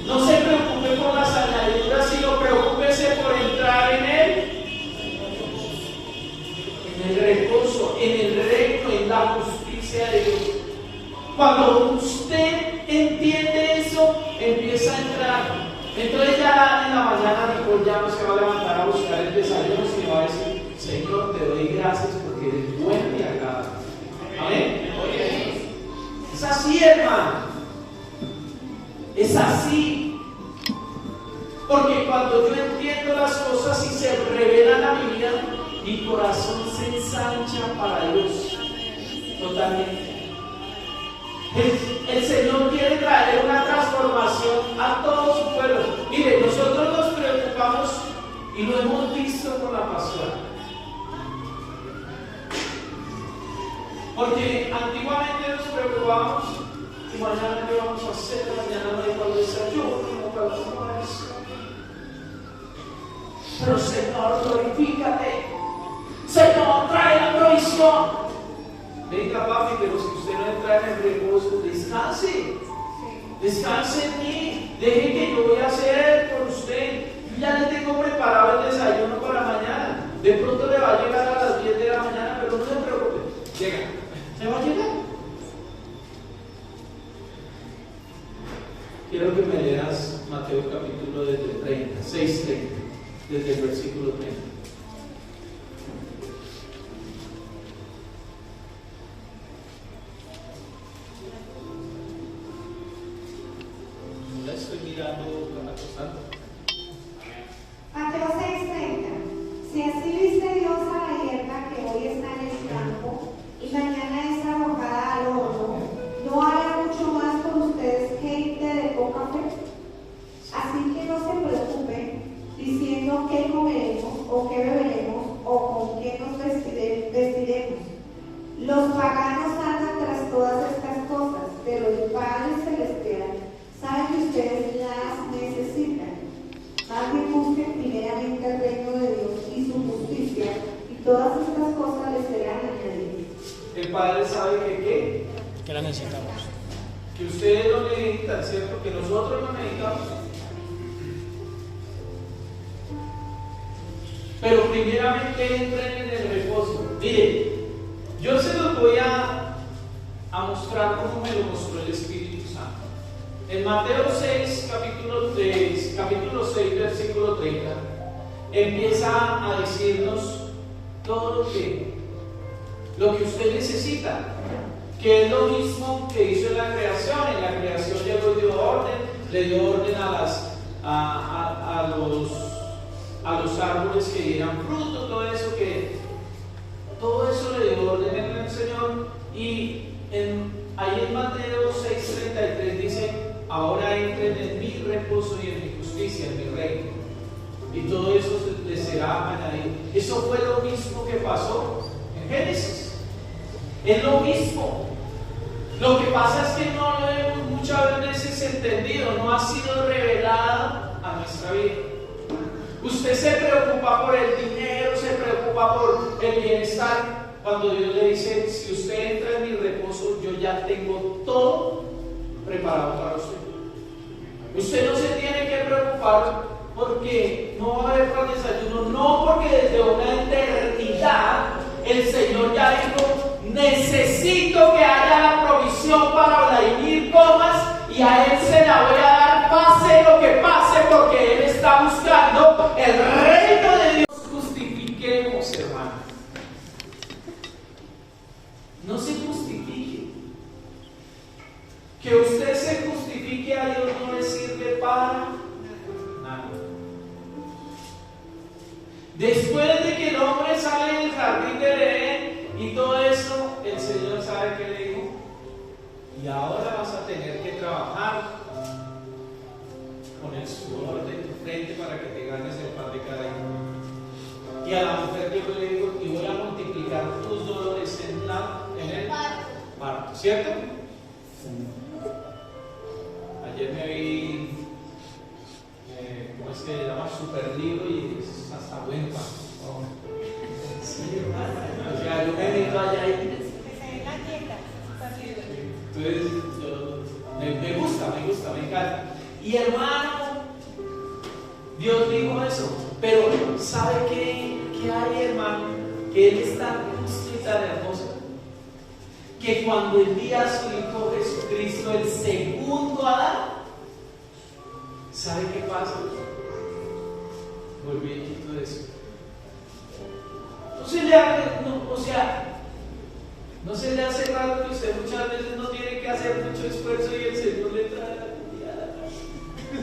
No se preocupe por las añadiduras, sino preocúpese por entrar en el reposo, en el reino, en la justicia de Dios. Cuando usted entiende eso, empieza a entrar. Entonces ya en la mañana Nicole ya no se va a levantar a buscar el desayuno, sino va a decir, Señor, te doy gracias porque eres bueno y agradable. Amén. Es así, hermano. Es así. Porque cuando yo entiendo las cosas y se revelan a mi vida, mi corazón se ensancha para Dios. Totalmente. El Señor quiere traer una transformación a todo su pueblo. Mire, nosotros nos preocupamos y lo hemos visto con la pasión. Porque antiguamente nos preocupábamos y mañana qué vamos a hacer, mañana no hay para el desayuno, no para el almuerzo. Pero Señor, glorifícate. Señor, trae la provisión. Venga, papi, pero si usted no entra en el reposo, descanse. Descanse en mí. Deje que yo voy a hacer por usted. Yo ya le tengo preparado el desayuno para mañana. De pronto le va a llegar a las 10 de la mañana, pero no se preocupe. Llega. ¿Se va a llegar? Quiero que me leas Mateo capítulo desde 30, 6:30, desde el versículo 30. La estoy mirando con la cosa. Mateo 6:30. Si así viste Dios a la hierba que hoy está en el campo y mañana es arrojada al horno, ¿no hará mucho más por ustedes, gente de poca fe? Así que no se preocupen diciendo qué comeremos o qué beberemos o con qué nos vestiremos. Los paganos andan tras todas estas cosas, pero el Padre Celestial sabe que el Padre sabe que ¿qué? Que la necesitamos. Que ustedes lo necesitan, ¿cierto? Que nosotros lo necesitamos. Pero primeramente entren en el reposo. Miren, yo se los voy a mostrar como me lo mostró el Espíritu Santo. En Mateo 6, capítulo 6, versículo 30, empieza a decirnos todo lo que usted necesita, que es lo mismo que hizo en la creación. En la creación ya le dio orden a los árboles que dieran fruto, todo eso le dio orden en el Señor. Y ahí en Mateo 6:33 dice: ahora entren en mi reposo y en mi justicia, en mi reino, y todo eso les será añadido. Eso fue lo mismo que pasó en Génesis. Es lo mismo. Lo que pasa es que no lo hemos muchas veces entendido, no ha sido revelado a nuestra vida. Usted se preocupa por el dinero, se preocupa por el bienestar, cuando Dios le dice: si usted entra en mi reposo, yo ya tengo todo preparado para usted. Usted no se tiene que preocupar porque no va a haber pan desayuno, no, porque desde una eternidad el Señor ya dijo: necesito que haya la provisión para Vladimir Comas, y a él se la voy a dar pase lo que pase, porque él está buscando el reino de Dios. Justifiquemos, hermano. No se justifique. Que usted se justifique a Dios no le sirve para nada. Después de que el hombre sale del jardín del Edén y todo eso, el Señor sabe que le dijo: y ahora vas a tener que trabajar con el sudor de tu frente para que te ganes el pan de cada día. Y a la mujer Dios le dijo: y voy a multiplicar tus dolores en el parto, ¿cierto? Ayer me vi, ¿cómo es que se llama? Super libro, y es hasta buen pan. Oh. Sí, hermano. O sea, yo me meto allá y entonces me gusta, me encanta. Y hermano, Dios dijo eso, pero ¿sabe qué hay, hermano? Que Él es tan justo y tan hermoso, que cuando envía a su Hijo Jesucristo, el segundo Adán, ¿sabe qué pasa? Volviendo de eso. ¿No se le hace raro que usted muchas veces no tiene que hacer mucho esfuerzo y el Señor le trae?